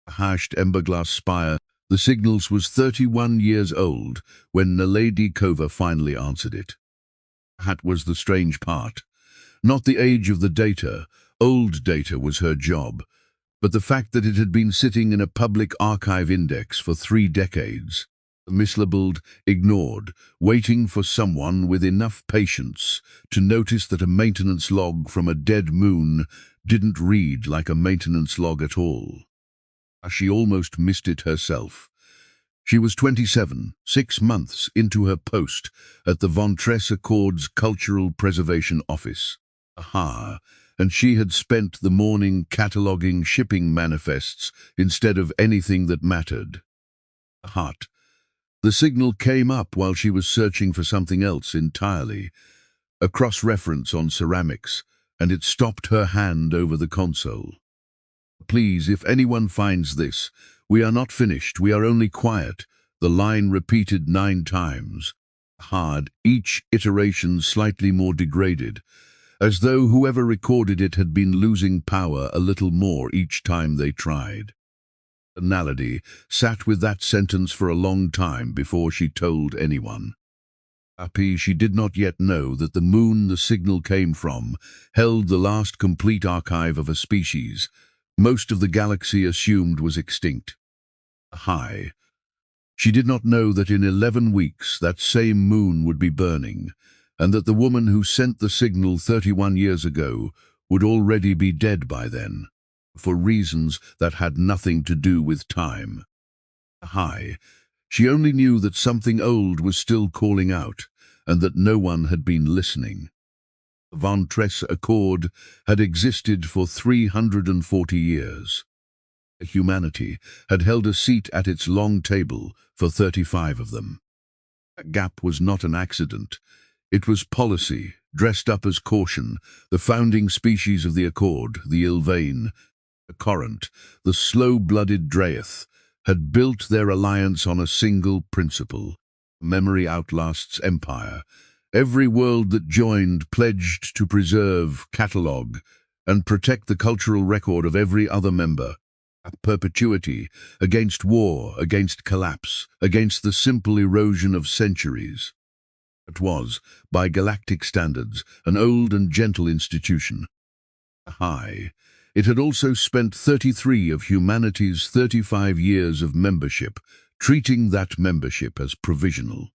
A hashed emberglass spire. The signals was 31 years old when Naledi Kova finally answered it. That was the strange part. Not the age of the data. Old data was her job, but the fact that it had been sitting in a public archive index for 3 decades. Mislabeled, ignored, waiting for someone with enough patience to notice that a maintenance log from a dead moon didn't read like a maintenance log at all. She almost missed it herself. She was 27, 6 months into her post at the Von Tress Accord's Cultural Preservation Office. Aha, and she had spent the morning cataloguing shipping manifests instead of anything that mattered. Hot. The signal came up while she was searching for something else entirely, a cross-reference on ceramics, and it stopped her hand over the console. "Please, if anyone finds this, we are not finished, we are only quiet," the line repeated 9 times. Hard, each iteration slightly more degraded, as though whoever recorded it had been losing power a little more each time they tried. Naledi sat with that sentence for a long time before she told anyone. She did not yet know that the moon the signal came from held the last complete archive of a species most of the galaxy assumed was extinct. She did not know that in 11 weeks that same moon would be burning, and that the woman who sent the signal 31 years ago would already be dead by then, for reasons that had nothing to do with time. She only knew that something old was still calling out, and that no one had been listening. The Von Tress Accord had existed for 340 years. Humanity had held a seat at its long table for 35 of them. That gap was not an accident. It was policy, dressed up as caution. The founding species of the Accord, the Ilvain, the Korrath, the slow-blooded Draeth, had built their alliance on a single principle. Memory outlasts empire. Every world that joined pledged to preserve, catalogue, and protect the cultural record of every other member. Perpetuity, against war, against collapse, against the simple erosion of centuries. It was, by galactic standards, an old and gentle institution. It had also spent 33 of humanity's 35 years of membership, treating that membership as provisional.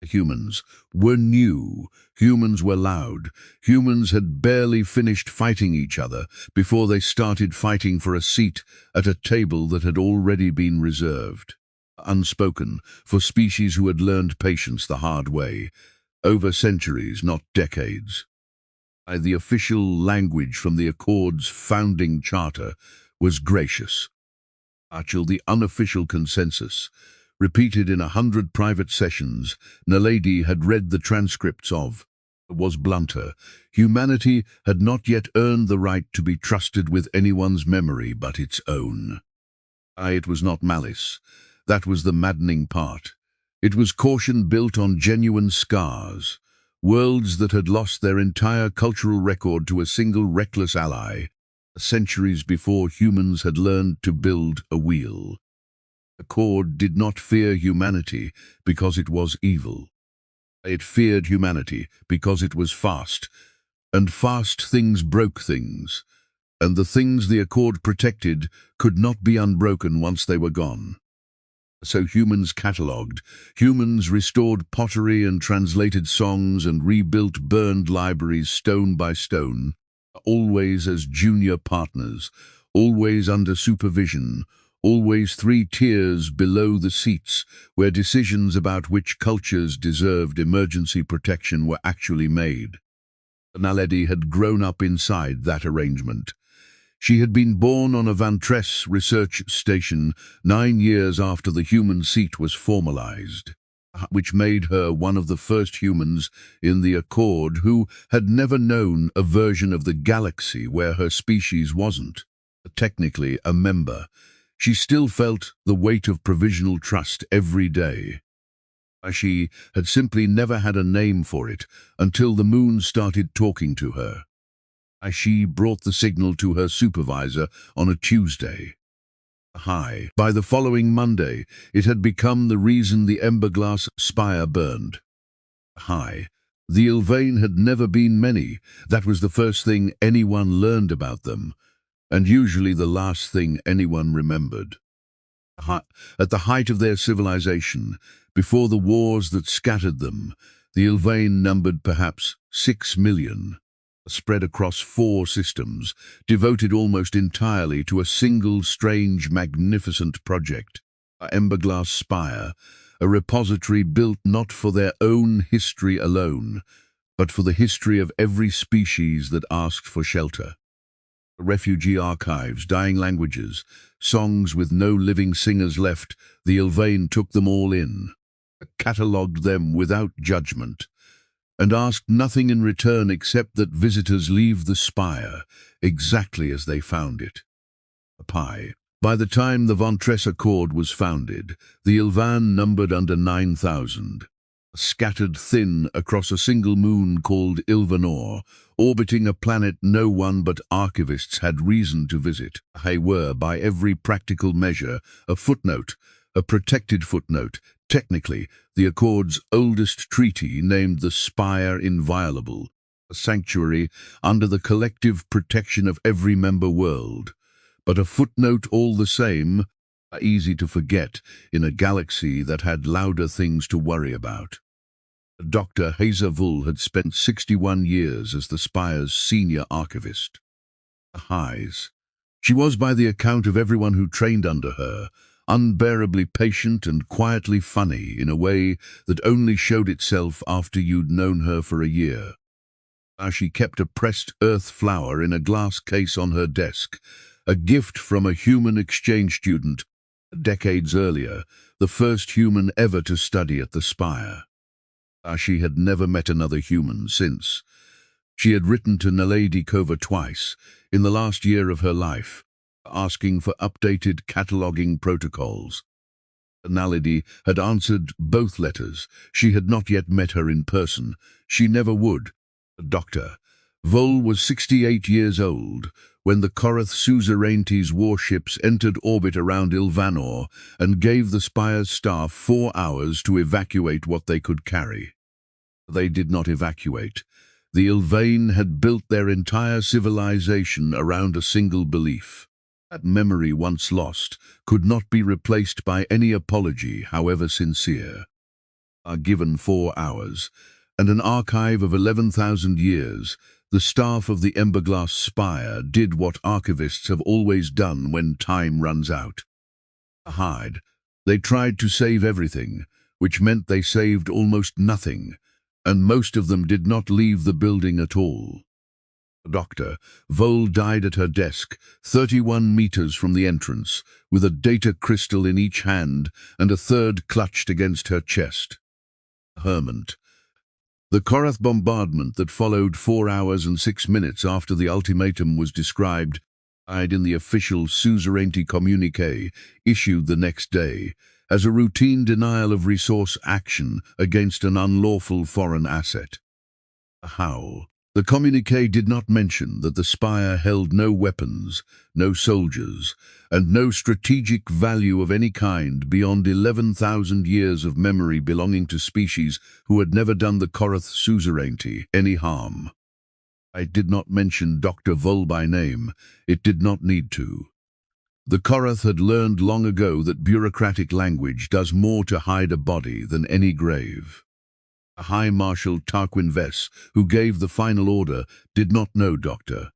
Humans were new, humans were loud, humans had barely finished fighting each other before they started fighting for a seat at a table that had already been reserved. Unspoken, for species who had learned patience the hard way, over centuries, not decades. The official language from the Accord's founding charter was gracious. The unofficial consensus, repeated in 100 private sessions, Naledi had read the transcripts of, was blunter. Humanity had not yet earned the right to be trusted with anyone's memory but its own. It was not malice. That was the maddening part. It was caution built on genuine scars, worlds that had lost their entire cultural record to a single reckless ally, centuries before humans had learned to build a wheel. Accord did not fear humanity because it was evil. It feared humanity because it was fast, and fast things broke things, and the things the Accord protected could not be unbroken once they were gone. So humans catalogued, humans restored pottery and translated songs and rebuilt burned libraries stone by stone, always as junior partners, always under supervision, always 3 tiers below the seats where decisions about which cultures deserved emergency protection were actually made. Naledi had grown up inside that arrangement. She had been born on a Von Tress research station 9 years after the human seat was formalized, which made her one of the first humans in the Accord who had never known a version of the galaxy where her species wasn't. Technically a member, she still felt the weight of provisional trust every day. She had simply never had a name for it until the moon started talking to her. She brought the signal to her supervisor on a Tuesday. High. By the following Monday, it had become the reason the Emberglass spire burned. High. The Ylvain had never been many. That was the first thing anyone learned about them, and usually the last thing anyone remembered. At the height of their civilization, before the wars that scattered them, the Ylvain numbered perhaps 6 million, spread across 4 systems, devoted almost entirely to a single strange, magnificent project, a Emberglass Spire, a repository built not for their own history alone, but for the history of every species that asked for shelter. Refugee archives, dying languages, songs with no living singers left, the Ylvain took them all in, catalogued them without judgment, and asked nothing in return except that visitors leave the spire exactly as they found it. A pie. By the time the Von Tress Accord was founded, the Ylvan numbered under 9,000. Scattered thin across a single moon called Ilvanor, orbiting a planet no one but archivists had reason to visit. They were, by every practical measure, a footnote, a protected footnote. Technically, the Accord's oldest treaty named the Spire inviolable, a sanctuary under the collective protection of every member world. But a footnote all the same, easy to forget in a galaxy that had louder things to worry about. Dr. Hazer Vull had spent 61 years as the Spire's senior archivist. Highs. She was, by the account of everyone who trained under her, unbearably patient and quietly funny in a way that only showed itself after you'd known her for a year. She kept a pressed earth flower in a glass case on her desk, a gift from a human exchange student, decades earlier, the first human ever to study at the Spire. She had never met another human since. She had written to Naledi Kova twice, in the last year of her life, asking for updated cataloguing protocols. Naledi had answered both letters. She had not yet met her in person. She never would. Dr. Vull was 68 years old when the Korrath Suzerainty's warships entered orbit around Ilvanor and gave the Spire's staff 4 hours to evacuate what they could carry. They did not evacuate. The Ylvain had built their entire civilization around a single belief. That memory, once lost, could not be replaced by any apology, however sincere. Given 4 hours, and an archive of 11,000 years, the staff of the Emberglass Spire did what archivists have always done when time runs out. Hide. They tried to save everything, which meant they saved almost nothing, and most of them did not leave the building at all. Dr. Vull died at her desk, 31 meters from the entrance, with a data crystal in each hand and a third clutched against her chest. Hermant. The Korrath bombardment that followed 4 hours and 6 minutes after the ultimatum was described died in the official Suzerainty communique issued the next day as a routine denial of resource action against an unlawful foreign asset. How? The communique did not mention that the Spire held no weapons, no soldiers, and no strategic value of any kind beyond 11,000 years of memory belonging to species who had never done the Korrath Suzerainty any harm. I did not mention Dr. Vull by name. It did not need to. The Korrath had learned long ago that bureaucratic language does more to hide a body than any grave. High Marshal Tarquin Vess, who gave the final order, did not know Dr.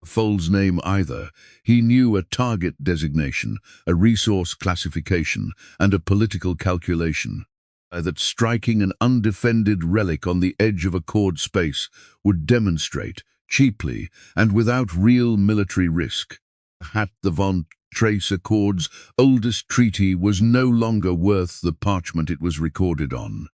Vull's name either. He knew a target designation, a resource classification, and a political calculation. That striking an undefended relic on the edge of Accord space would demonstrate, cheaply and without real military risk, that the Von Tress Accord's oldest treaty was no longer worth the parchment it was recorded on.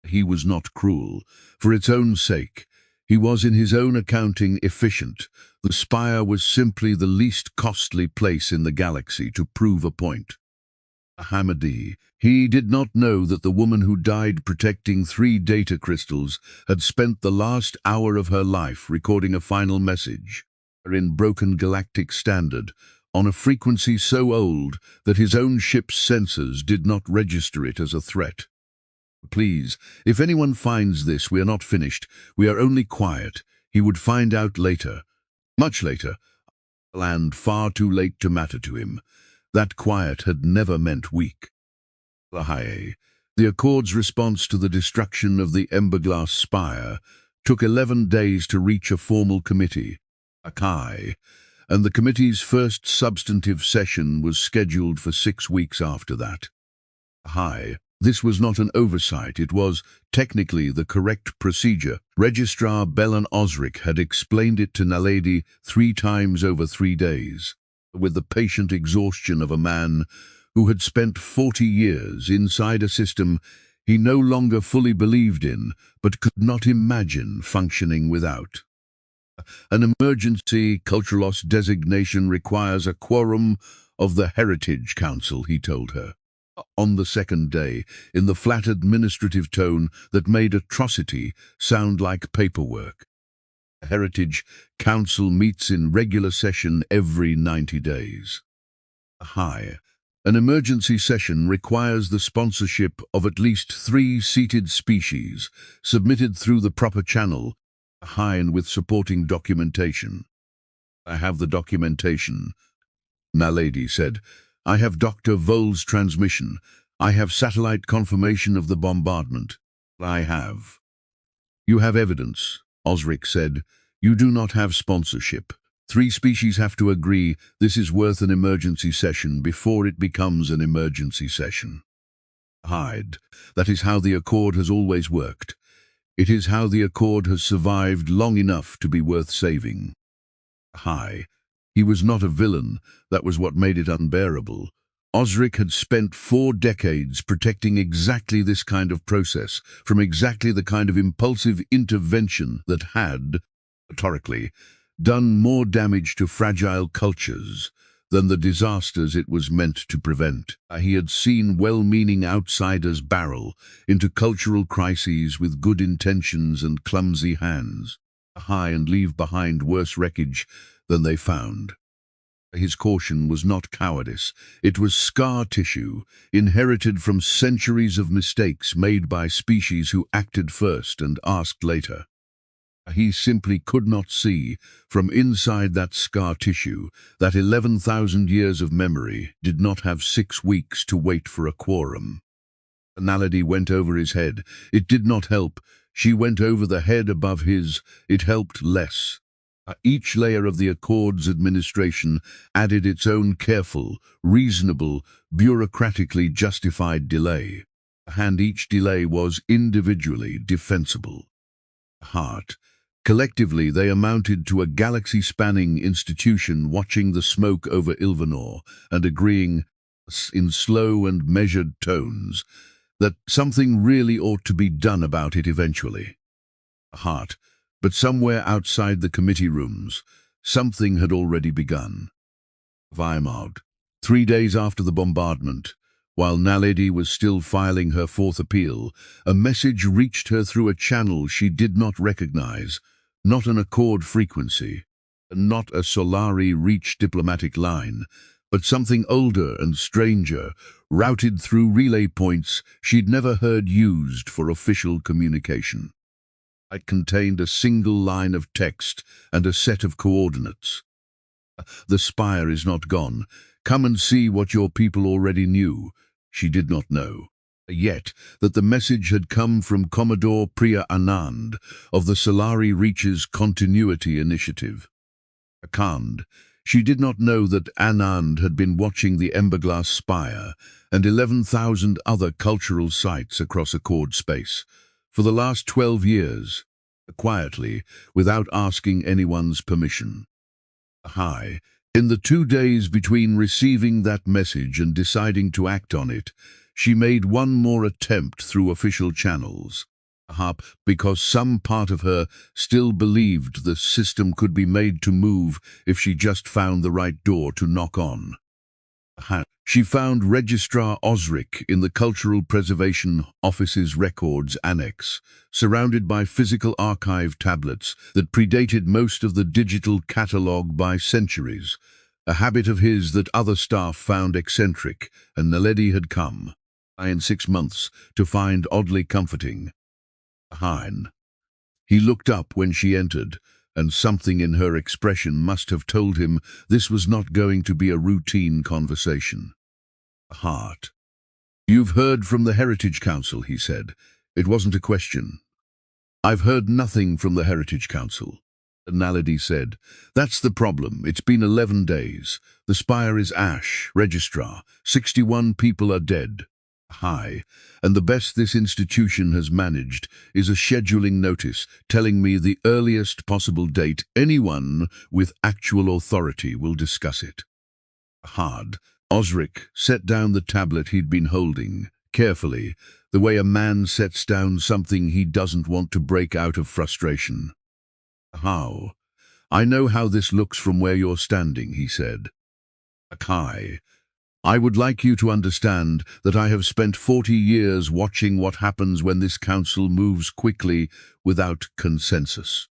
He was not cruel. For its own sake, he was in his own accounting efficient. The Spire was simply the least costly place in the galaxy to prove a point. Hamadi. He did not know that the woman who died protecting 3 data crystals had spent the last hour of her life recording a final message. In broken galactic standard, on a frequency so old that his own ship's sensors did not register it as a threat. "Please, if anyone finds this, we are not finished. We are only quiet. He would find out later. Much later. And far too late to matter to him." That quiet had never meant weak. The Accord's response to the destruction of the Emberglass Spire took 11 days to reach a formal committee, and the committee's first substantive session was scheduled for 6 weeks after that. This was not an oversight, it was, technically, the correct procedure. Registrar Belan Osric had explained it to Naledi 3 times over 3 days, with the patient exhaustion of a man who had spent 40 years inside a system he no longer fully believed in, but could not imagine functioning without. An emergency cultural loss designation requires a quorum of the Heritage Council, he told her. On the second day, in the flat administrative tone that made atrocity sound like paperwork. The Heritage Council meets in regular session every 90 days. An emergency session requires the sponsorship of at least 3 seated species, submitted through the proper channel, and with supporting documentation. "I have the documentation," Naledi said. "I have Dr. Vole's transmission. I have satellite confirmation of the bombardment. I have." "You have evidence," Osric said. "You do not have sponsorship. 3 species have to agree this is worth an emergency session before it becomes an emergency session." That is how the Accord has always worked. It is how the Accord has survived long enough to be worth saving. He was not a villain. That was what made it unbearable. Osric had spent 4 decades protecting exactly this kind of process, from exactly the kind of impulsive intervention that had, rhetorically, done more damage to fragile cultures than the disasters it was meant to prevent. He had seen well-meaning outsiders barrel into cultural crises with good intentions and clumsy hands, and leave behind worse wreckage than they found. His caution was not cowardice, it was scar tissue, inherited from centuries of mistakes made by species who acted first and asked later. He simply could not see, from inside that scar tissue, that 11,000 years of memory did not have 6 weeks to wait for a quorum. Naledi went over his head. It did not help. She went over the head above his. It helped less. Each layer of the Accord's administration added its own careful, reasonable, bureaucratically justified delay. And each delay was individually defensible. Collectively, they amounted to a galaxy-spanning institution watching the smoke over Ilvanor and agreeing, in slow and measured tones, that something really ought to be done about it eventually. But somewhere outside the committee rooms, something had already begun. Weimar, 3 days after the bombardment, while Naledi was still filing her 4th appeal, a message reached her through a channel she did not recognize, not an Accord frequency, not a Solari Reach diplomatic line, but something older and stranger, routed through relay points she'd never heard used for official communication. It contained a single line of text and a set of coordinates. "The spire is not gone. Come and see what your people already knew." She did not know yet that the message had come from Commodore Priya Anand of the Solari Reach's Continuity Initiative. She did not know that Anand had been watching the Emberglass Spire and 11,000 other cultural sites across Accord space for the last 12 years, quietly, without asking anyone's permission. In the 2 days between receiving that message and deciding to act on it, she made one more attempt through official channels, because some part of her still believed the system could be made to move if she just found the right door to knock on. She found Registrar Osric in the Cultural Preservation Office's records annex, surrounded by physical archive tablets that predated most of the digital catalogue by centuries, a habit of his that other staff found eccentric, and Naledi had come, in 6 months, to find oddly comforting. Hein. He looked up when she entered, and something in her expression must have told him this was not going to be a routine conversation. Heart. "You've heard from the Heritage Council," he said. It wasn't a question. "I've heard nothing from the Heritage Council," Naledi said. "That's the problem. It's been 11 days. The spire is ash, registrar. 61 people are dead. Hi. And the best this institution has managed is a scheduling notice telling me the earliest possible date anyone with actual authority will discuss it." Hard. Osric set down the tablet he'd been holding, carefully, the way a man sets down something he doesn't want to break out of frustration. "How? I know how this looks from where you're standing," he said. "Akai. I would like you to understand that I have spent 40 years watching what happens when this council moves quickly without consensus.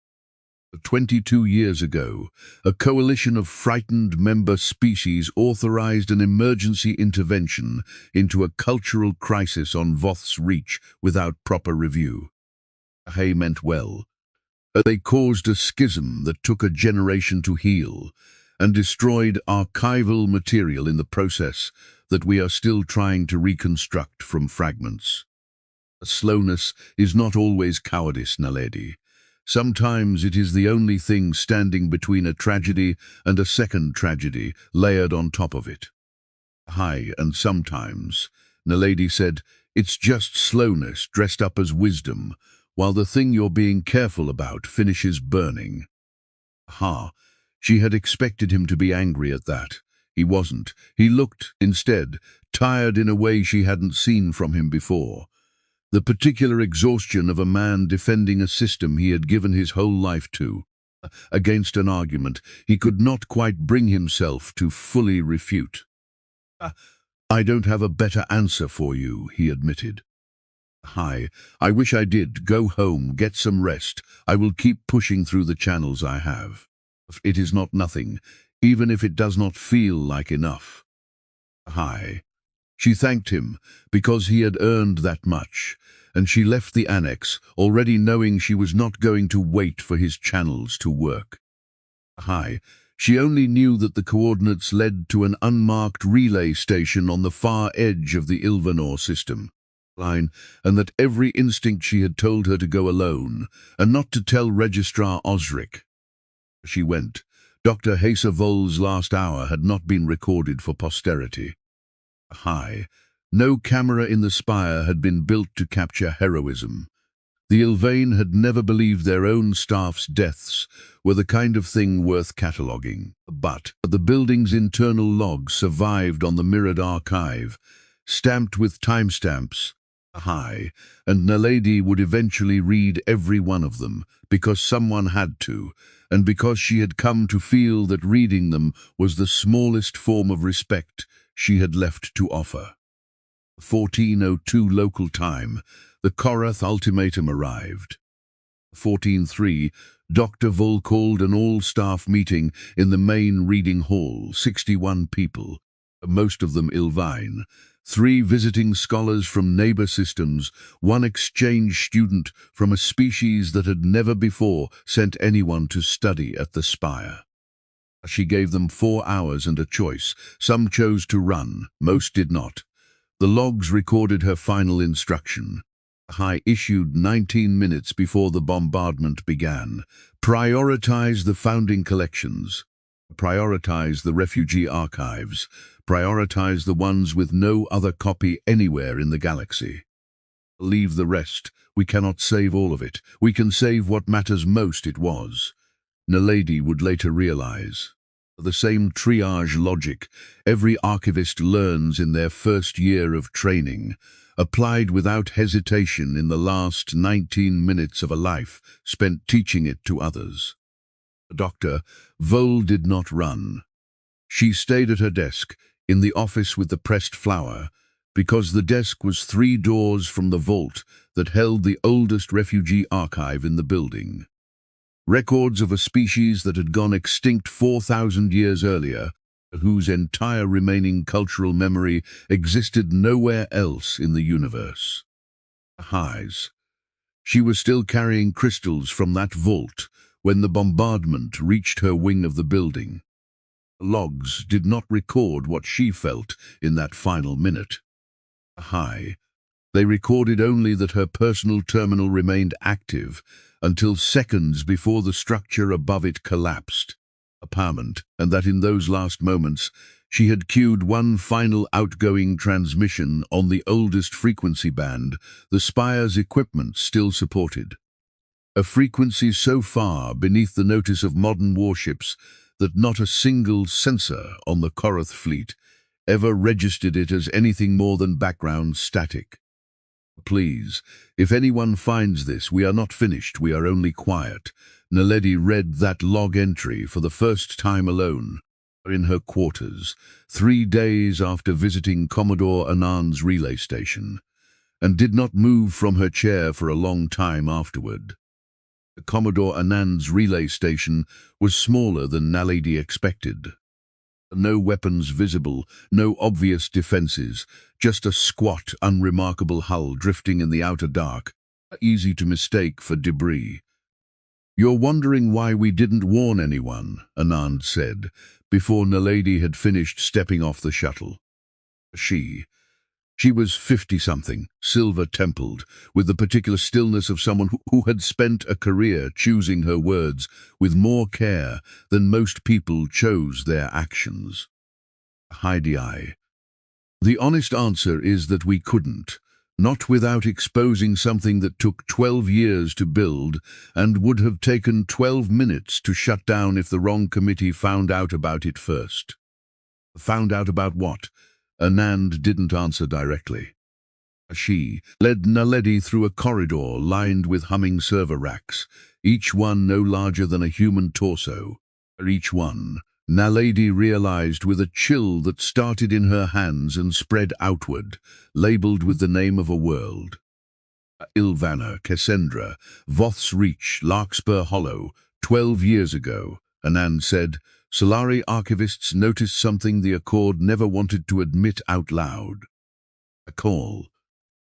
22 years ago, a coalition of frightened member species authorized an emergency intervention into a cultural crisis on Voth's Reach without proper review. They meant well. They caused a schism that took a generation to heal, and destroyed archival material in the process that we are still trying to reconstruct from fragments. Slowness is not always cowardice, Naledi. Sometimes it is the only thing standing between a tragedy and a second tragedy layered on top of it. Hi, and sometimes, Naledi said, it's just slowness dressed up as wisdom, while the thing you're being careful about finishes burning. Ha. She had expected him to be angry at that. He wasn't. He looked, instead, tired in a way she hadn't seen from him before. The particular exhaustion of a man defending a system he had given his whole life to, against an argument he could not quite bring himself to fully refute. "I don't have a better answer for you," he admitted. "Hi, I wish I did. Go home, get some rest. I will keep pushing through the channels I have. It is not nothing, even if it does not feel like enough." Hi. She thanked him, because he had earned that much, and she left the annex, already knowing she was not going to wait for his channels to work. Hi. She only knew that the coordinates led to an unmarked relay station on the far edge of the Ilvanor system line, and that every instinct she had told her to go alone, and not to tell Registrar Osric. She went. Dr. Hesa Vol's last hour had not been recorded for posterity. Hi. No camera in the spire had been built to capture heroism. The Ilvain had never believed their own staff's deaths were the kind of thing worth cataloguing. But the building's internal logs survived on the mirrored archive, stamped with timestamps. Hi. And Naledi would eventually read every one of them, because someone had to, and because she had come to feel that reading them was the smallest form of respect she had left to offer. 14:02 local time, the Korrath ultimatum arrived. 14:03, Dr. Vol called an all-staff meeting in the main reading hall, 61 people, most of them Ilvain, 3 visiting scholars from neighbor systems, 1 exchange student from a species that had never before sent anyone to study at the spire. She gave them 4 hours and a choice. Some chose to run, most did not. The logs recorded her final instruction. High issued 19 minutes before the bombardment began. Prioritize the founding collections. Prioritize the refugee archives. Prioritize the ones with no other copy anywhere in the galaxy. Leave the rest. We cannot save all of it. We can save what matters most, it was. Naledi would later realize. The same triage logic every archivist learns in their first year of training, applied without hesitation in the last 19 minutes of a life spent teaching it to others. Dr. Vol did not run. She stayed at her desk, in the office with the pressed flower, because the desk was 3 doors from the vault that held the oldest refugee archive in the building. Records of a species that had gone extinct 4,000 years earlier, whose entire remaining cultural memory existed nowhere else in the universe. Highs. She was still carrying crystals from that vault when the bombardment reached her wing of the building. Logs did not record what she felt in that final minute. High. They recorded only that her personal terminal remained active until seconds before the structure above it collapsed. Empowerment, and that in those last moments she had cued one final outgoing transmission on the oldest frequency band the Spire's equipment still supported. A frequency so far beneath the notice of modern warships that not a single sensor on the Korrath fleet ever registered it as anything more than background static. Please, if anyone finds this, we are not finished, we are only quiet. Naledi read that log entry for the first time alone, in her quarters, 3 days after visiting Commodore Anand's relay station, and did not move from her chair for a long time afterward. Commodore Anand's relay station was smaller than Naledi expected. No weapons visible, no obvious defenses, just a squat, unremarkable hull drifting in the outer dark, easy to mistake for debris. "You're wondering why we didn't warn anyone," Anand said, before Naledi had finished stepping off the shuttle. She was 50-something, silver-templed, with the particular stillness of someone who had spent a career choosing her words with more care than most people chose their actions. Heidi. The honest answer is that we couldn't, not without exposing something that took 12 years to build and would have taken 12 minutes to shut down if the wrong committee found out about it first. Found out about what? Anand didn't answer directly. She led Naledi through a corridor lined with humming server racks, each one no larger than a human torso. Each one, Naledi realized with a chill that started in her hands and spread outward, labeled with the name of a world. Ilvana, Cassandra, Voth's Reach, Larkspur Hollow, 12 years ago, Anand said. Solari archivists noticed something the Accord never wanted to admit out loud. A call.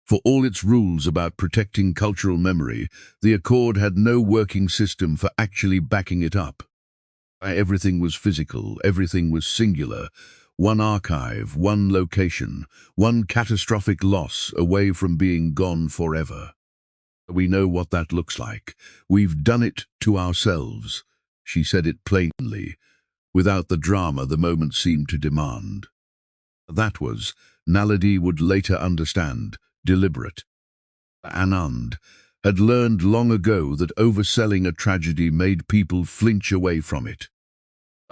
For all its rules about protecting cultural memory, the Accord had no working system for actually backing it up. Everything was physical, everything was singular. One archive, one location, one catastrophic loss away from being gone forever. We know what that looks like. We've done it to ourselves. She said it plainly, without the drama the moment seemed to demand. That was, Naledi would later understand, deliberate. Anand had learned long ago that overselling a tragedy made people flinch away from it.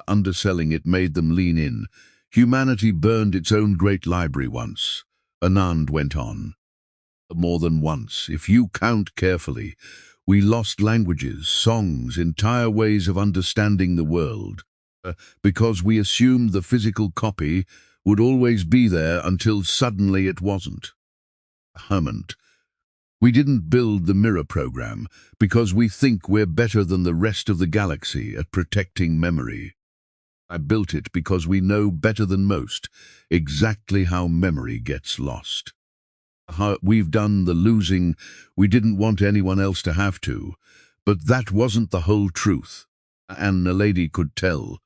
Underselling it made them lean in. Humanity burned its own great library once, Anand went on. More than once, if you count carefully. We lost languages, songs, entire ways of understanding the world, because we assumed the physical copy would always be there until suddenly it wasn't. Hermant. We didn't build the mirror program because we think we're better than the rest of the galaxy at protecting memory. I built it because we know better than most exactly how memory gets lost. We've done the losing. We didn't want anyone else to have to, but that wasn't the whole truth, and Naledi could tell.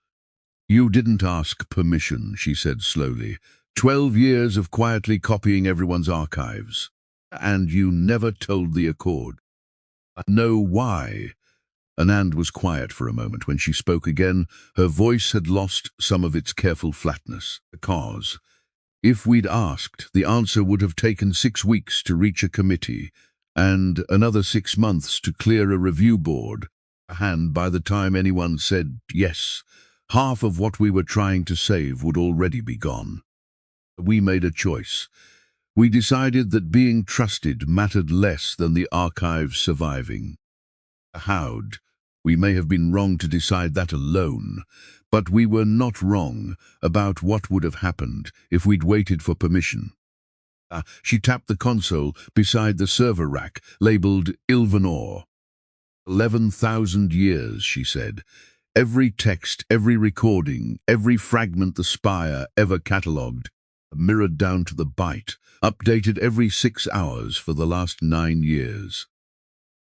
You didn't ask permission, she said slowly. 12 years of quietly copying everyone's archives. And you never told the Accord. No, why? Anand was quiet for a moment. When she spoke again, her voice had lost some of its careful flatness. Because, if we'd asked, the answer would have taken 6 weeks to reach a committee, and another 6 months to clear a review board. And by the time anyone said yes, half of what we were trying to save would already be gone. We made a choice. We decided that being trusted mattered less than the archives surviving. How'd? We may have been wrong to decide that alone, but we were not wrong about what would have happened if we'd waited for permission. She tapped the console beside the server rack, labeled Ilvanor. 11,000 years, she said. Every text, every recording, every fragment the spire ever catalogued, mirrored down to the byte, updated every 6 hours for the last 9 years.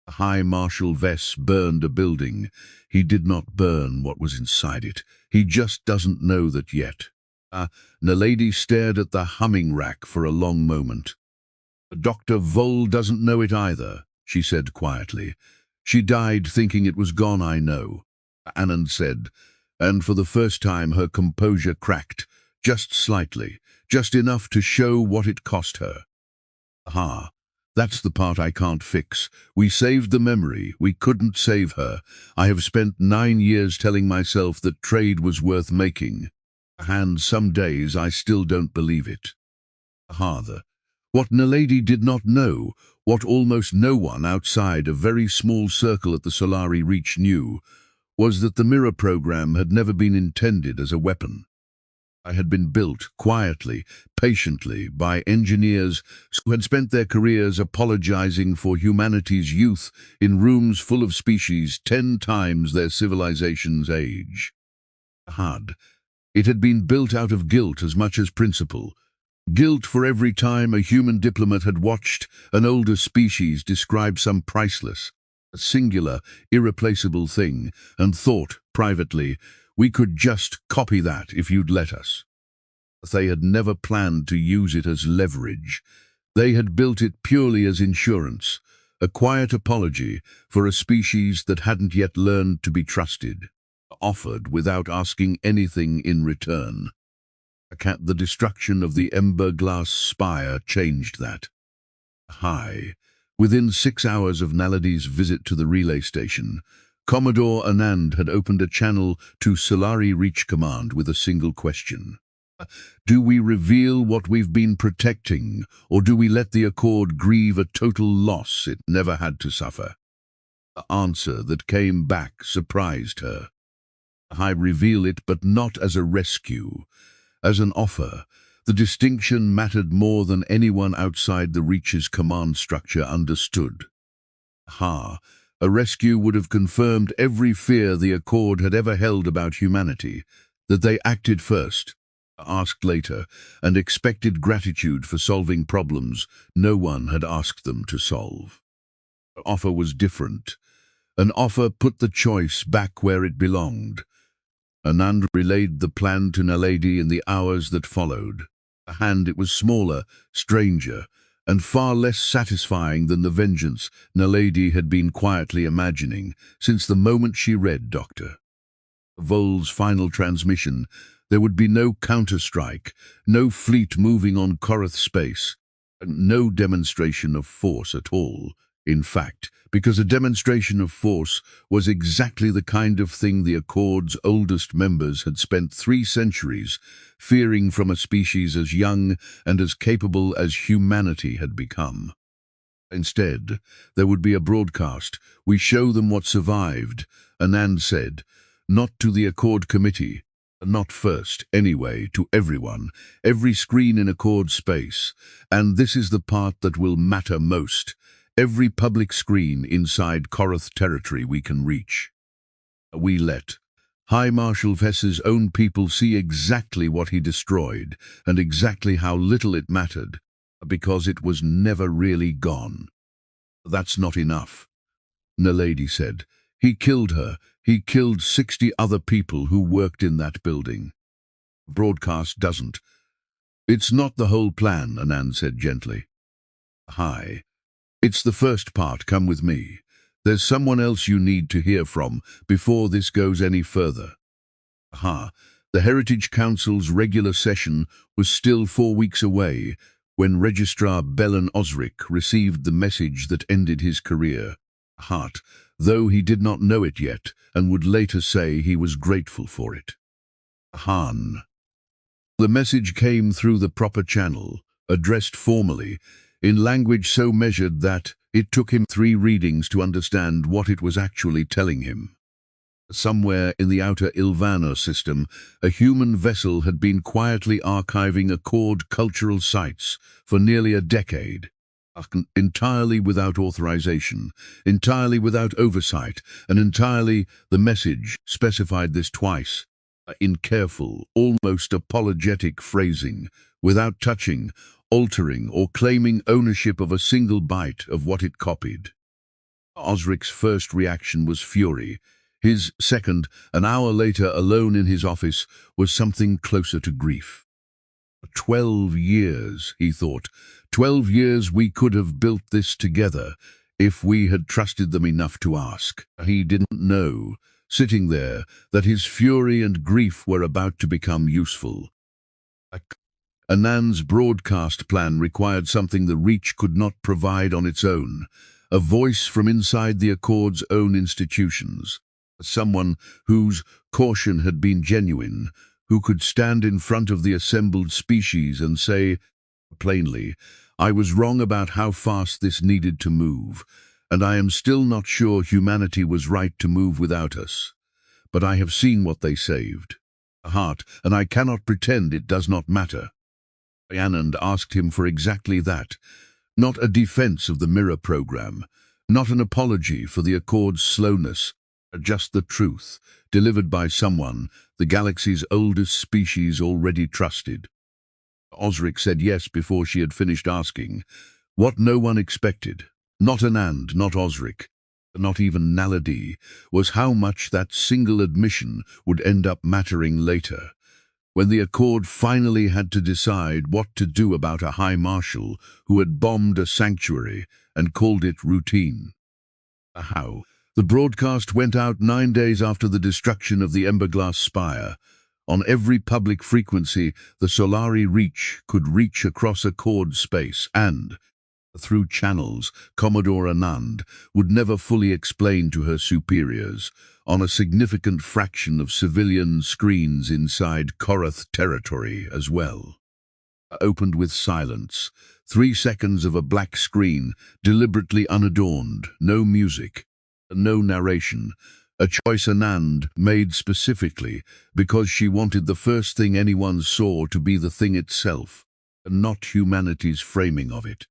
High Marshal Vess burned a building. He did not burn what was inside it. He just doesn't know that yet. Naledi stared at the humming rack for a long moment. Dr. Vole doesn't know it either, she said quietly. She died thinking it was gone, I know, Anand said, and for the first time her composure cracked, just slightly, just enough to show what it cost her. Aha, that's the part I can't fix. We saved the memory, we couldn't save her. I have spent 9 years telling myself that trade was worth making. And some days I still don't believe it. What Naledi did not know, what almost no one outside a very small circle at the Solari Reach knew, was that the mirror program had never been intended as a weapon. It had been built quietly, patiently, by engineers who had spent their careers apologizing for humanity's youth in rooms full of species 10 times their civilization's age. It had been built out of guilt as much as principle. Guilt for every time a human diplomat had watched an older species describe some priceless, singular, irreplaceable thing, and thought, privately, we could just copy that if you'd let us. They had never planned to use it as leverage. They had built it purely as insurance, a quiet apology for a species that hadn't yet learned to be trusted, offered without asking anything in return. The destruction of the ember glass spire changed that. Within 6 hours of Naledi's visit to the relay station, Commodore Anand had opened a channel to Solari Reach Command with a single question. Do we reveal what we've been protecting, or do we let the Accord grieve a total loss it never had to suffer? The answer that came back surprised her. I reveal it, but not as a rescue. As an offer, the distinction mattered more than anyone outside the Reach's command structure understood. A rescue would have confirmed every fear the Accord had ever held about humanity, that they acted first, asked later, and expected gratitude for solving problems no one had asked them to solve. The offer was different. An offer put the choice back where it belonged. Anand relayed the plan to Naledi in the hours that followed. It was smaller, stranger, and far less satisfying than the vengeance Naledi had been quietly imagining since the moment she read Dr. Vole's final transmission. There would be no counterstrike, no fleet moving on Korrath space, and no demonstration of force at all. In fact, because a demonstration of force was exactly the kind of thing the Accord's oldest members had spent 3 centuries fearing from a species as young and as capable as humanity had become. Instead, there would be a broadcast. We show them what survived, Anand said, not to the Accord committee, not first, anyway, to everyone, every screen in Accord space, and this is the part that will matter most. Every public screen inside Korrath territory we can reach. We let High Marshal Vess's own people see exactly what he destroyed and exactly how little it mattered, because it was never really gone. That's not enough, Naledi said. He killed her. He killed 60 other people who worked in that building. Broadcast doesn't. It's not the whole plan, Anand said gently. It's the first part, come with me. There's someone else you need to hear from before this goes any further. The Heritage Council's regular session was still 4 weeks away when Registrar Belen Osric received the message that ended his career. Though he did not know it yet and would later say he was grateful for it. The message came through the proper channel, addressed formally, in language so measured that it took him 3 readings to understand what it was actually telling him. Somewhere in the outer Ilvano system, a human vessel had been quietly archiving Accord cultural sites for nearly a decade. entirely without authorization, entirely without oversight, and entirely, the message specified this twice, in careful, almost apologetic phrasing, without touching, altering, or claiming ownership of a single byte of what it copied. Osric's first reaction was fury. His second, an hour later alone in his office, was something closer to grief. 12 years, he thought. 12 years we could have built this together, if we had trusted them enough to ask. He didn't know, sitting there, that his fury and grief were about to become useful. Anand's broadcast plan required something the Reach could not provide on its own, a voice from inside the Accord's own institutions, someone whose caution had been genuine, who could stand in front of the assembled species and say, plainly, I was wrong about how fast this needed to move, and I am still not sure humanity was right to move without us. But I have seen what they saved. A heart, and I cannot pretend it does not matter. Anand asked him for exactly that, not a defense of the mirror program, not an apology for the Accord's slowness, just the truth, delivered by someone the galaxy's oldest species already trusted. Osric said yes before she had finished asking. What no one expected, not Anand, not Osric, not even Naledi, was how much that single admission would end up mattering later, when the Accord finally had to decide what to do about a High Marshal who had bombed a sanctuary and called it routine. How? The broadcast went out 9 days after the destruction of the Emberglass Spire. On every public frequency, the Solari Reach could reach across Accord space and, through channels Commodore Anand would never fully explain to her superiors, on a significant fraction of civilian screens inside Korrath territory as well. Opened with silence, 3 seconds of a black screen, deliberately unadorned, no music, no narration, a choice Anand made specifically because she wanted the first thing anyone saw to be the thing itself, and not humanity's framing of it.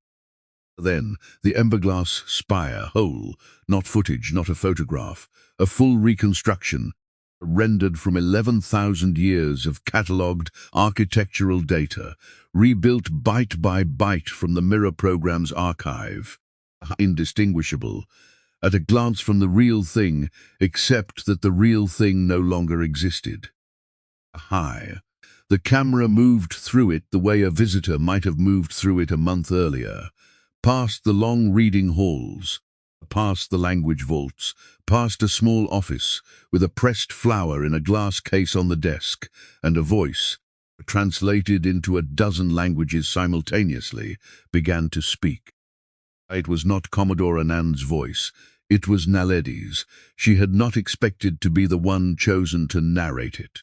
Then, the Emberglass Spire whole, not footage, not a photograph, a full reconstruction, rendered from 11,000 years of catalogued architectural data, rebuilt byte by byte from the Mirror program's archive, indistinguishable, at a glance from the real thing, except that the real thing no longer existed. The camera moved through it the way a visitor might have moved through it a month earlier, past the long reading halls, past the language vaults, past a small office with a pressed flower in a glass case on the desk, and a voice, translated into a dozen languages simultaneously, began to speak. It was not Commodore Anand's voice, it was Naledi's. She had not expected to be the one chosen to narrate it.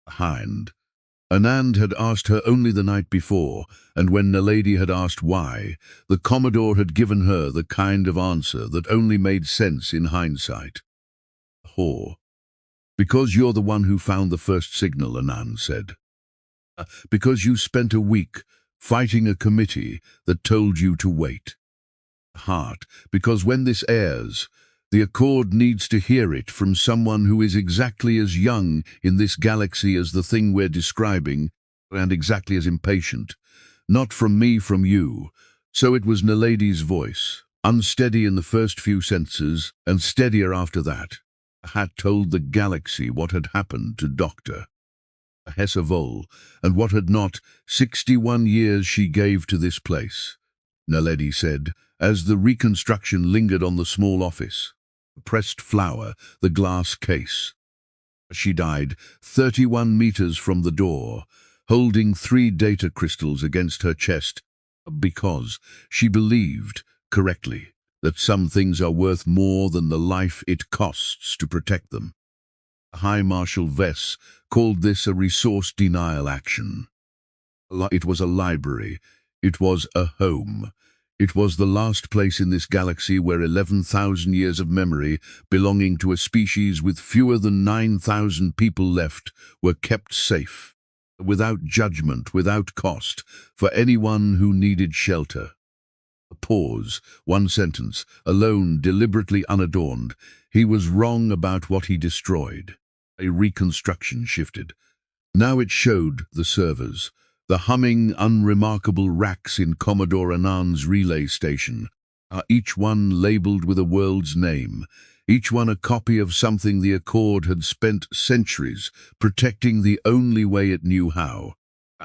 Anand had asked her only the night before, and when Naledi had asked why, the Commodore had given her the kind of answer that only made sense in hindsight. Because you're the one who found the first signal, Anand said. Because you spent a week fighting a committee that told you to wait. Because when this airs, the Accord needs to hear it from someone who is exactly as young in this galaxy as the thing we're describing, and exactly as impatient. Not from me, from you. So it was Naledi's voice, unsteady in the first few sentences, and steadier after that, had told the galaxy what had happened to Dr. Hessavol, and what had not 61 years she gave to this place, Naledi said, as the reconstruction lingered on the small office. Pressed flower, the glass case. She died 31 meters from the door, holding 3 data crystals against her chest, because she believed, correctly, that some things are worth more than the life it costs to protect them. High Marshal Vess called this a resource denial action. It was a library. It was a home. It was the last place in this galaxy where 11,000 years of memory, belonging to a species with fewer than 9,000 people left, were kept safe, without judgment, without cost, for anyone who needed shelter. A pause, one sentence, alone, deliberately unadorned. He was wrong about what he destroyed. A reconstruction shifted. Now it showed the servers, the humming, unremarkable racks in Commodore Anand's relay station, each one labeled with a world's name, each one a copy of something the Accord had spent centuries protecting the only way it knew how,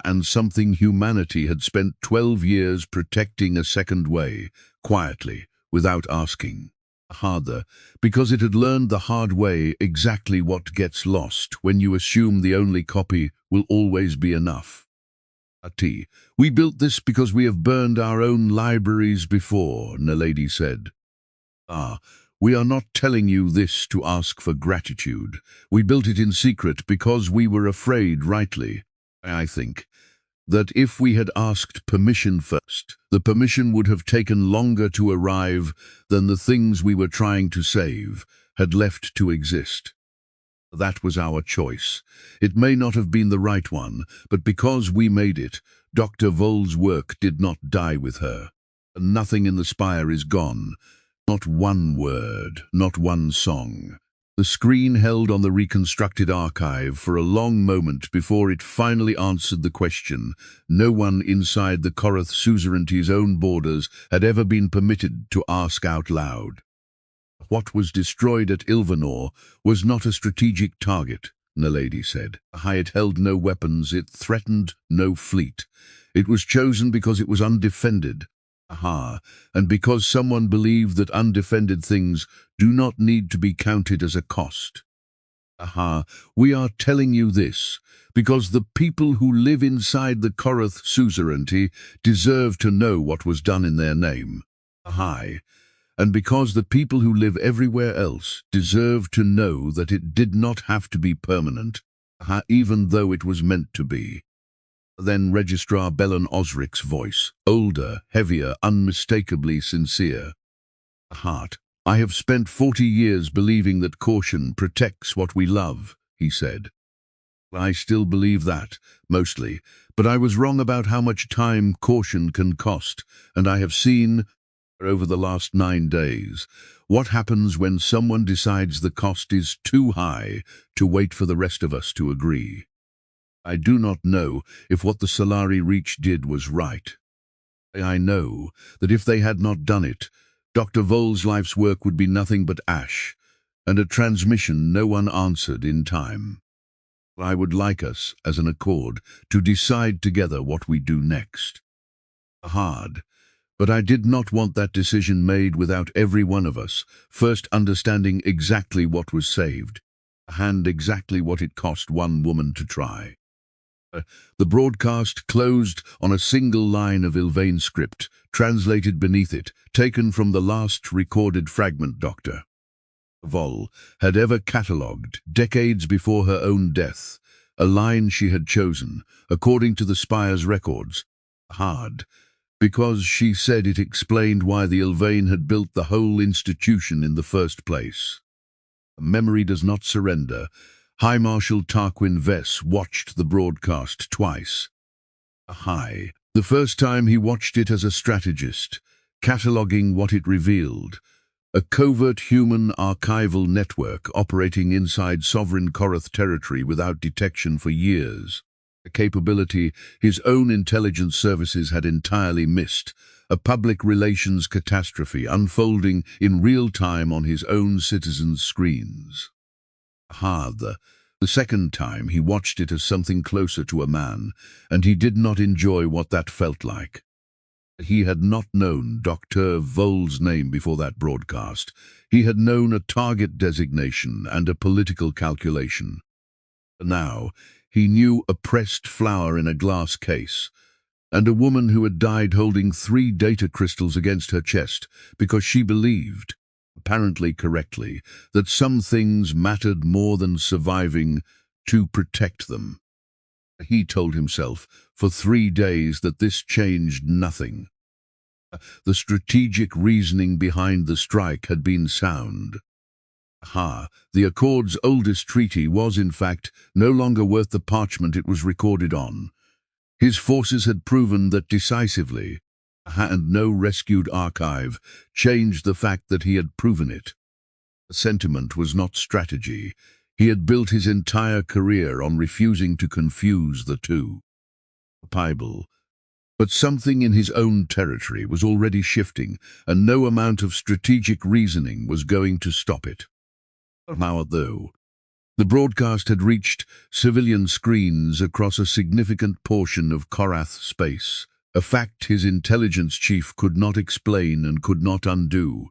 and something humanity had spent 12 years protecting a second way, quietly, without asking. Harder, because it had learned the hard way exactly what gets lost when you assume the only copy will always be enough. We built this because we have burned our own libraries before, Naledi said. We are not telling you this to ask for gratitude. We built it in secret because we were afraid, rightly, I think, that if we had asked permission first, the permission would have taken longer to arrive than the things we were trying to save had left to exist. That was our choice. It may not have been the right one, but because we made it, Dr. Vol's work did not die with her. Nothing in the spire is gone. Not one word, not one song. The screen held on the reconstructed archive for a long moment before it finally answered the question no one inside the Korrath Suzerainty's own borders had ever been permitted to ask out loud. What was destroyed at Ilvanor was not a strategic target, Naledi said. It held no weapons, it threatened no fleet. It was chosen because it was undefended. And because someone believed that undefended things do not need to be counted as a cost. We are telling you this because the people who live inside the Korrath Suzerainty deserve to know what was done in their name. And because the people who live everywhere else deserve to know that it did not have to be permanent, even though it was meant to be. Then Registrar Belen Osric's voice, older, heavier, unmistakably sincere. I have spent 40 years believing that caution protects what we love, he said. I still believe that, mostly, but I was wrong about how much time caution can cost, and I have seen, over the last 9 days, what happens when someone decides the cost is too high to wait for the rest of us to agree. I do not know if what the Solari Reach did was right. I know that if they had not done it, Dr. Vol's life's work would be nothing but ash, and a transmission no one answered in time. I would like us, as an Accord, to decide together what we do next. Hard, but I did not want that decision made without every one of us first understanding exactly what was saved, and exactly what it cost one woman to try. The broadcast closed on a single line of Ilvain script, translated beneath it, taken from the last recorded fragment Dr. Vol had ever catalogued, decades before her own death, a line she had chosen, according to the Spire's records, because she said it explained why the Ilvain had built the whole institution in the first place. Memory does not surrender. High Marshal Tarquin Vess watched the broadcast twice. The first time he watched it as a strategist, cataloguing what it revealed. A covert human archival network operating inside sovereign Korrath territory without detection for years. A capability his own intelligence services had entirely missed. A public relations catastrophe unfolding in real time on his own citizens' screens. The second time he watched it as something closer to a man, and he did not enjoy what that felt like. He had not known Dr. Vol's name before that broadcast. He had known a target designation and a political calculation. Now, he knew a pressed flower in a glass case, and a woman who had died holding 3 data crystals against her chest because she believed, apparently correctly, that some things mattered more than surviving to protect them. He told himself for 3 days that this changed nothing. The strategic reasoning behind the strike had been sound. The Accord's oldest treaty was, in fact, no longer worth the parchment it was recorded on. His forces had proven that decisively, And no rescued archive changed the fact that he had proven it. Sentiment was not strategy. He had built his entire career on refusing to confuse the two. Bible. But something in his own territory was already shifting, and no amount of strategic reasoning was going to stop it. Now, though, the broadcast had reached civilian screens across a significant portion of Korrath space, a fact his intelligence chief could not explain and could not undo,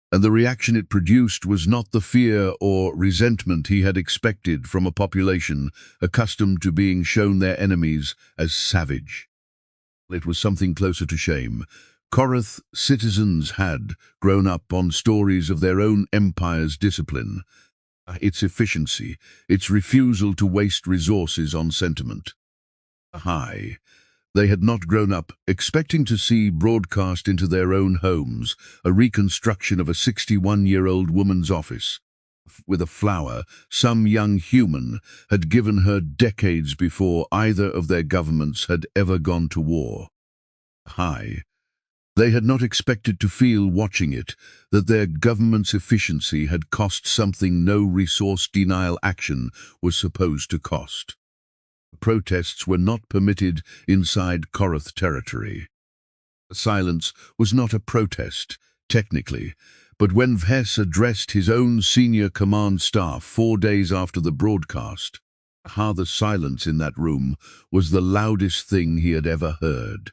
and the reaction it produced was not the fear or resentment he had expected from a population accustomed to being shown their enemies as savage. It was something closer to shame. Korrath citizens had grown up on stories of their own empire's discipline, its efficiency, its refusal to waste resources on sentiment. They had not grown up expecting to see broadcast into their own homes a reconstruction of a 61-year-old woman's office with a flower some young human had given her decades before either of their governments had ever gone to war. They had not expected to feel watching it that their government's efficiency had cost something no resource denial action was supposed to cost. Protests were not permitted inside Korrath territory. Silence was not a protest, technically, but when Vhes addressed his own senior command staff 4 days after the broadcast, the silence in that room was the loudest thing he had ever heard.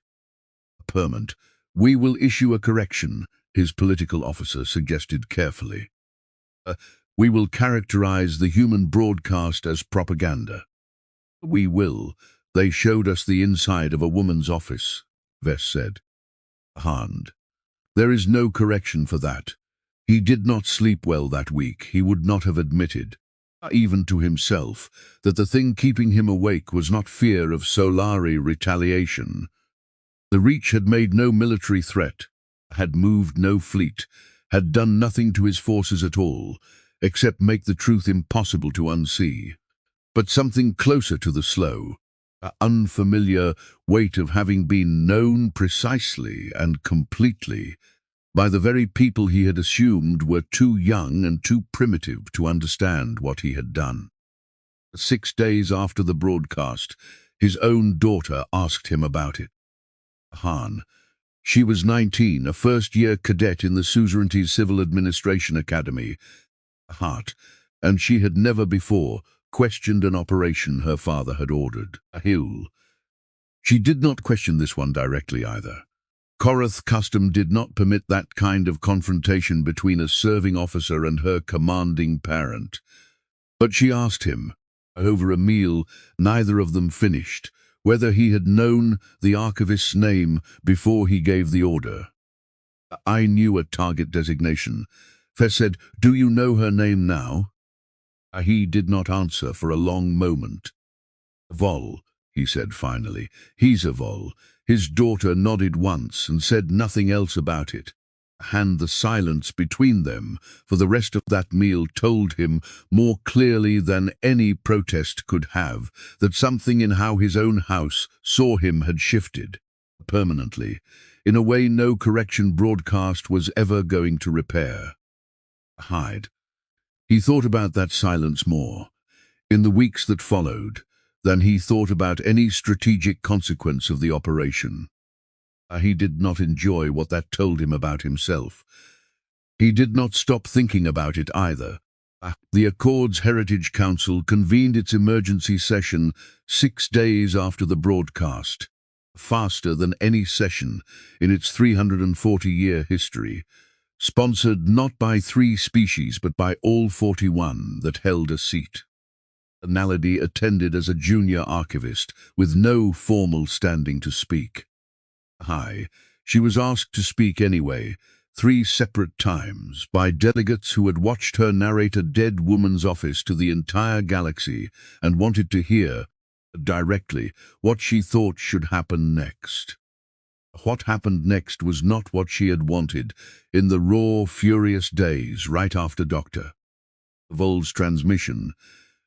Permanent. "We will issue a correction," his political officer suggested carefully. "We will characterize the human broadcast as propaganda." "We will. They showed us the inside of a woman's office," Vess said. "There is no correction for that. He did not sleep well that week. He would not have admitted, even to himself, that the thing keeping him awake was not fear of Solari retaliation. The Reach had made no military threat, had moved no fleet, had done nothing to his forces at all, except make the truth impossible to unsee. But something closer to the slow, unfamiliar weight of having been known precisely and completely by the very people he had assumed were too young and too primitive to understand what he had done. 6 days after the broadcast, his own daughter asked him about it. She was 19, a first-year cadet in the Suzerainty Civil Administration Academy, and she had never before questioned an operation her father had ordered. She did not question this one directly either. Korrath custom did not permit that kind of confrontation between a serving officer and her commanding parent. But she asked him, over a meal neither of them finished, whether he had known the archivist's name before he gave the order. "I knew a target designation." Fess said, "Do you know her name now?" He did not answer for a long moment. "Vol," he said finally. "He's a Vol." His daughter nodded once and said nothing else about it. And the silence between them for the rest of that meal told him more clearly than any protest could have that something in how his own house saw him had shifted, permanently, in a way no correction broadcast was ever going to repair. He thought about that silence more, in the weeks that followed, than he thought about any strategic consequence of the operation. He did not enjoy what that told him about himself. He did not stop thinking about it either. The Accord's Heritage Council convened its emergency session 6 days after the broadcast, faster than any session in its 340-year history, sponsored not by 3 species but by all 41 that held a seat. Naledi attended as a junior archivist, with no formal standing to speak. She was asked to speak anyway, 3 separate times, by delegates who had watched her narrate a dead woman's office to the entire galaxy and wanted to hear, directly, what she thought should happen next. What happened next was not what she had wanted in the raw, furious days right after Dr. Vol's transmission.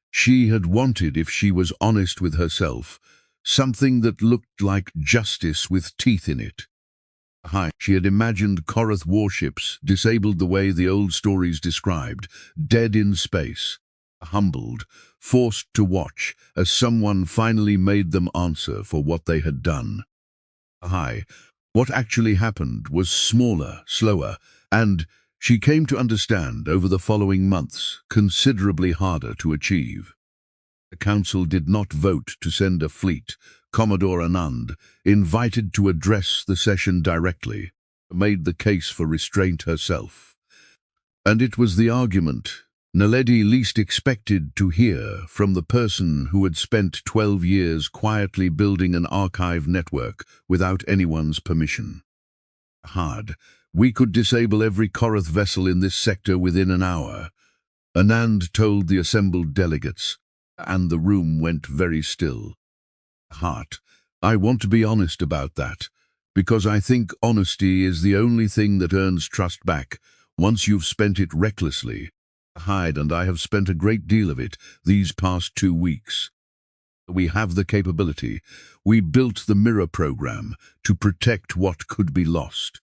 She had wanted, if she was honest with herself, something that looked like justice with teeth in it. She had imagined Korrath warships, disabled the way the old stories described, dead in space. Humbled, forced to watch as someone finally made them answer for what they had done. What actually happened was smaller, slower, and, she came to understand over the following months, considerably harder to achieve. The council did not vote to send a fleet. Commodore Anand, invited to address the session directly, made the case for restraint herself. And it was the argument Naledi least expected to hear from the person who had spent 12 years quietly building an archive network without anyone's permission. We could disable every Korrath vessel in this sector within an hour, Anand told the assembled delegates, and the room went very still. I want to be honest about that, because I think honesty is the only thing that earns trust back once you've spent it recklessly. And I have spent a great deal of it these past 2 weeks. We have the capability. We built the mirror program to protect what could be lost.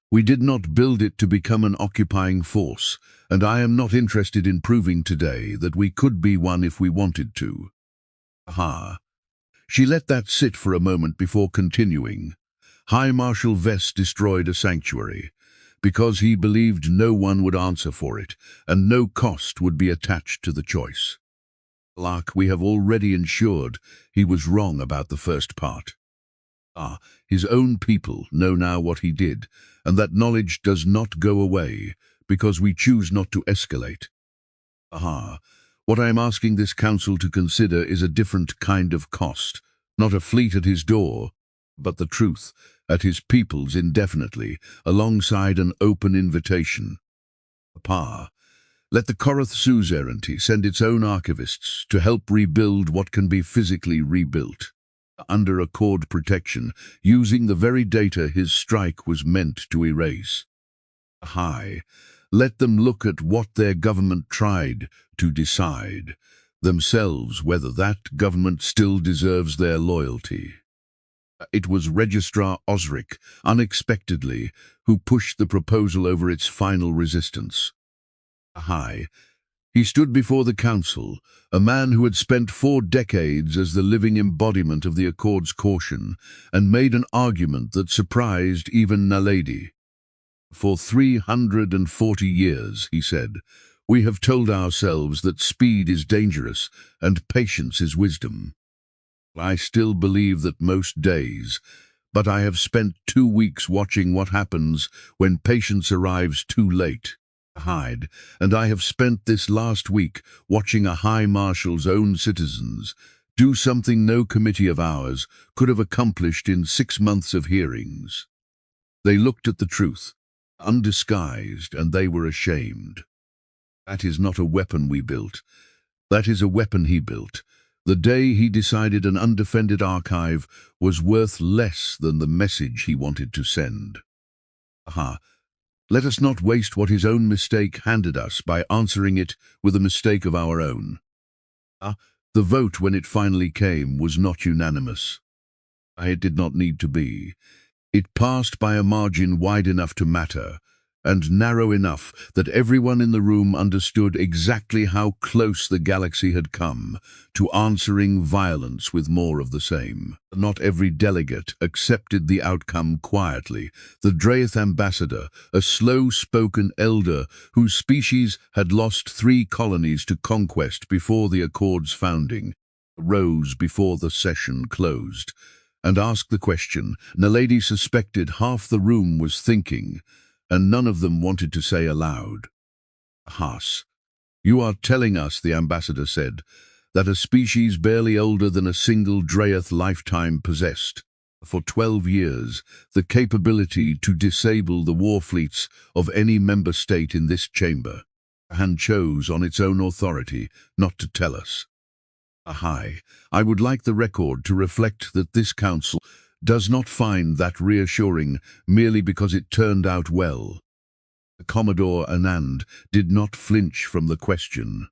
We did not build it to become an occupying force, and I am not interested in proving today that we could be one if we wanted to. She let that sit for a moment before continuing. High Marshal Vess destroyed a sanctuary, because he believed no one would answer for it, and no cost would be attached to the choice. We have already ensured he was wrong about the first part. His own people know now what he did, and that knowledge does not go away, because we choose not to escalate. What I am asking this council to consider is a different kind of cost, not a fleet at his door, but the truth at his people's indefinitely, alongside an open invitation. Let the Korrath Suzerainty send its own archivists to help rebuild what can be physically rebuilt, under Accord protection, using the very data his strike was meant to erase. Let them look at what their government tried to decide, themselves whether that government still deserves their loyalty. It was Registrar Osric, unexpectedly, who pushed the proposal over its final resistance. He stood before the council, a man who had spent 4 decades as the living embodiment of the Accord's caution, and made an argument that surprised even Naledi. For 340 years, he said, we have told ourselves that speed is dangerous and patience is wisdom. I still believe that most days, but I have spent 2 weeks watching what happens when patience arrives too late. And I have spent this last week watching a High Marshal's own citizens do something no committee of ours could have accomplished in 6 months of hearings. They looked at the truth, undisguised, and they were ashamed. That is not a weapon we built. That is a weapon he built. The day he decided an undefended archive was worth less than the message he wanted to send. Let us not waste what his own mistake handed us by answering it with a mistake of our own. The vote, when it finally came, was not unanimous. It did not need to be. It passed by a margin wide enough to matter, and narrow enough that everyone in the room understood exactly how close the galaxy had come to answering violence with more of the same. Not every delegate accepted the outcome quietly. The Drayth ambassador, a slow-spoken elder whose species had lost 3 colonies to conquest before the Accord's founding, rose before the session closed and asked the question Naledi suspected half the room was thinking, and none of them wanted to say aloud. You are telling us, the ambassador said, that a species barely older than a single Drayth lifetime possessed, for 12 years, the capability to disable the war fleets of any member state in this chamber, and chose on its own authority not to tell us. I would like the record to reflect that this council does not find that reassuring merely because it turned out well. Commodore Anand did not flinch from the question.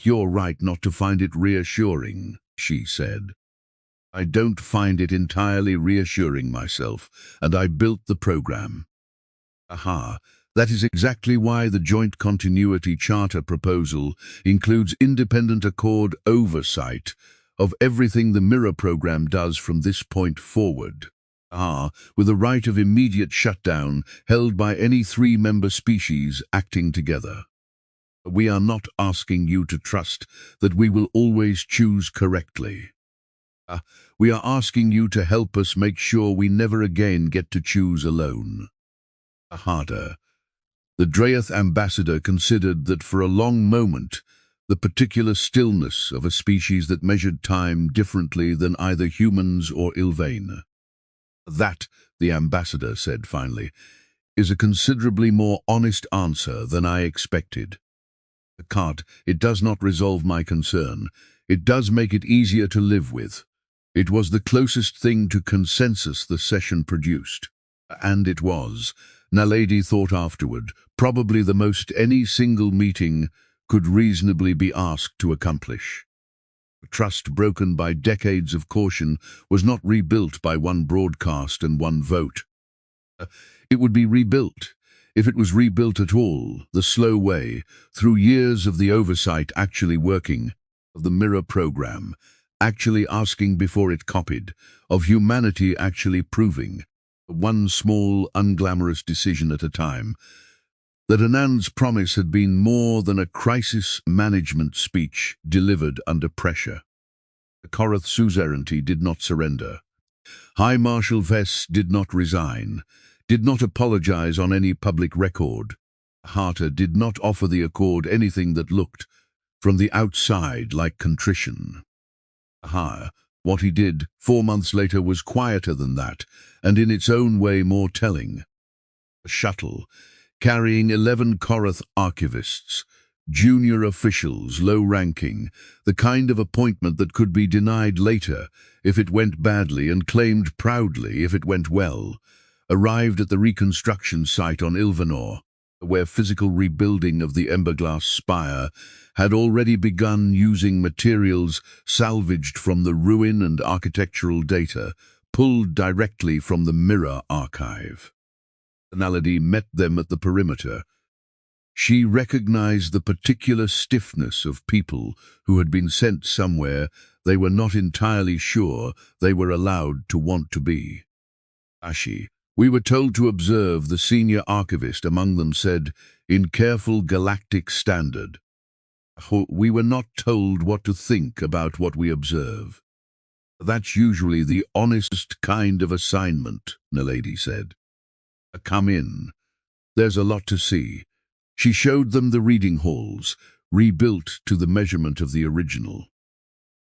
You're right not to find it reassuring, she said. I don't find it entirely reassuring myself, and I built the program. Aha, that is exactly why the Joint Continuity Charter proposal includes independent accord oversight of everything the Mirror program does from this point forward. With a right of immediate shutdown held by any 3 member species acting together. We are not asking you to trust that we will always choose correctly. We are asking you to help us make sure we never again get to choose alone. Harder. The Draeth ambassador considered that for a long moment, the particular stillness of a species that measured time differently than either humans or Ilvain. That, the ambassador said finally, is a considerably more honest answer than I expected. It does not resolve my concern. It does make it easier to live with. It was the closest thing to consensus the session produced. And it was, Naledi thought afterward, probably the most any single meeting could reasonably be asked to accomplish. Trust broken by decades of caution was not rebuilt by one broadcast and one vote. It would be rebuilt, if it was rebuilt at all, the slow way, through years of the oversight actually working, of the Mirror program, actually asking before it copied, of humanity actually proving, one small, unglamorous decision at a time, that Anand's promise had been more than a crisis management speech delivered under pressure. The Korrath Suzerainty did not surrender. High Marshal Vess did not resign, did not apologize on any public record. Harter did not offer the Accord anything that looked, from the outside, like contrition. What he did 4 months later was quieter than that, and in its own way more telling. A shuttle, carrying 11 Korrath archivists, junior officials, low-ranking, the kind of appointment that could be denied later if it went badly and claimed proudly if it went well, arrived at the reconstruction site on Ilvanor, where physical rebuilding of the Emberglass spire had already begun using materials salvaged from the ruin and architectural data pulled directly from the Mirror archive. Naledi met them at the perimeter. She recognized the particular stiffness of people who had been sent somewhere they were not entirely sure they were allowed to want to be. We were told to observe, the senior archivist among them said, in careful galactic standard. We were not told what to think about what we observe. That's usually the honest kind of assignment, Naledi said. Come in. There's a lot to see. She showed them the reading halls, rebuilt to the measurement of the original.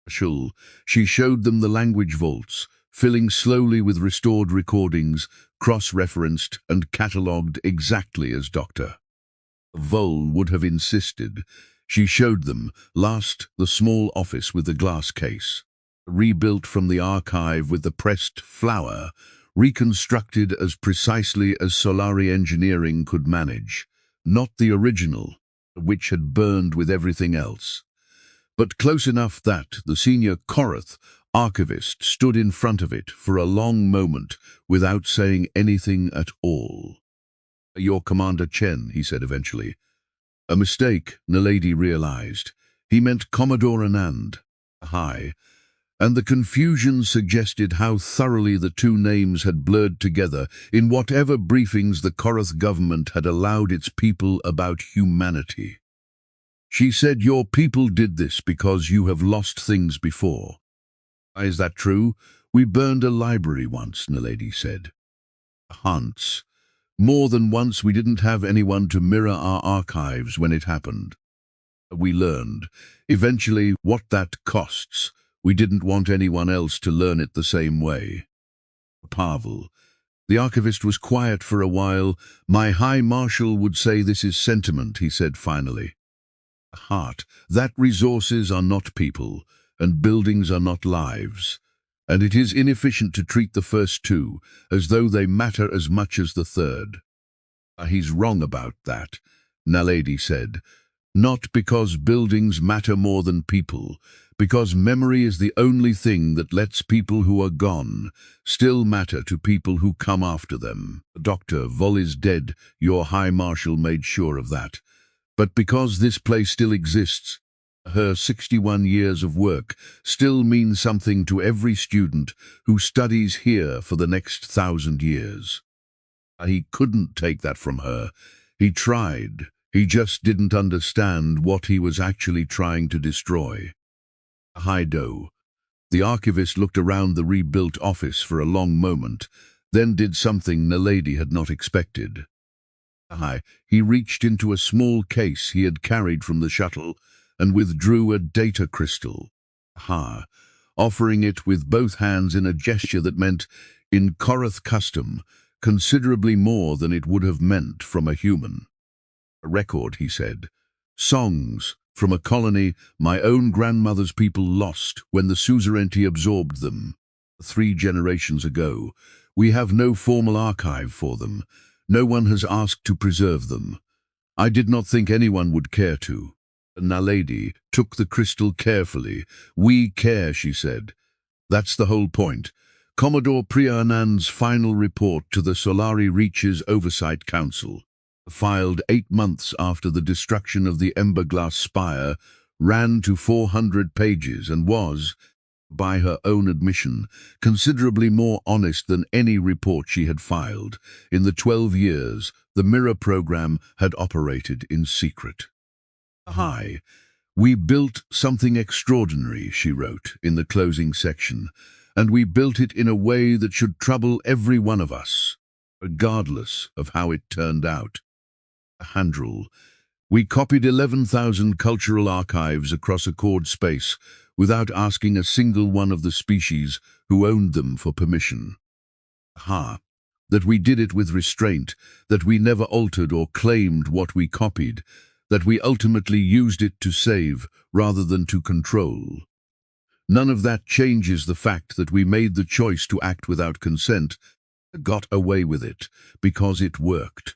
She showed them the language vaults, filling slowly with restored recordings, cross-referenced and catalogued exactly as Dr. Vole would have insisted. She showed them, last, the small office with the glass case, rebuilt from the archive with the pressed flower, reconstructed as precisely as Solari engineering could manage, not the original, which had burned with everything else, but close enough that the senior Korrath archivist stood in front of it for a long moment without saying anything at all. Your Commander Chen, he said eventually. A mistake, Naledi realized. He meant Commodore Anand. And the confusion suggested how thoroughly the two names had blurred together in whatever briefings the Korrath government had allowed its people about humanity. She said, your people did this because you have lost things before. Is that true? We burned a library once, Naledi said. Hans. More than once we didn't have anyone to mirror our archives when it happened. We learned, eventually, what that costs. We didn't want anyone else to learn it the same way. Pavel. The archivist was quiet for a while. My High Marshal would say this is sentiment, he said finally. That resources are not people, and buildings are not lives. And it is inefficient to treat the first two as though they matter as much as the third. He's wrong about that, Naledi said. Not because buildings matter more than people, because memory is the only thing that lets people who are gone still matter to people who come after them. Dr. Vol is dead, your High Marshal made sure of that. But because this place still exists, her 61 years of work still mean something to every student who studies here for the next 1,000 years. He couldn't take that from her. He tried. He just didn't understand what he was actually trying to destroy. Hido. The archivist looked around the rebuilt office for a long moment, then did something Naledi had not expected. He reached into a small case he had carried from the shuttle and withdrew a data crystal, offering it with both hands in a gesture that meant, in Korrath custom, considerably more than it would have meant from a human. A record, he said. Songs from a colony my own grandmother's people lost when the Suzerainty absorbed them. 3 generations ago. We have no formal archive for them. No one has asked to preserve them. I did not think anyone would care to. Naledi took the crystal carefully. We care, she said. That's the whole point. Commodore Priyanand's final report to the Solari Reaches Oversight Council, filed 8 months after the destruction of the Emberglass Spire, ran to 400 pages and was, by her own admission, considerably more honest than any report she had filed. In the 12 years the Mirror program had operated in secret. We built something extraordinary, she wrote in the closing section, and we built it in a way that should trouble every one of us, regardless of how it turned out. Handrel. We copied 11,000 cultural archives across Accord space without asking a single one of the species who owned them for permission. That we did it with restraint, that we never altered or claimed what we copied, that we ultimately used it to save rather than to control. None of that changes the fact that we made the choice to act without consent, got away with it, because it worked.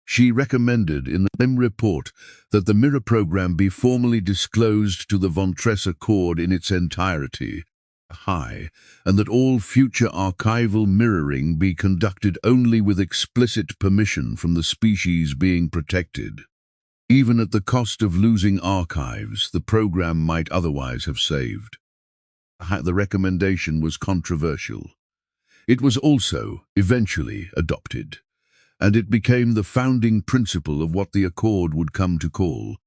She recommended in the same report that the Mirror program be formally disclosed to the Von Tress Accord in its entirety, and that all future archival mirroring be conducted only with explicit permission from the species being protected. Even at the cost of losing archives the program might otherwise have saved. The recommendation was controversial. It was also eventually adopted, and it became the founding principle of what the Accord would come to call,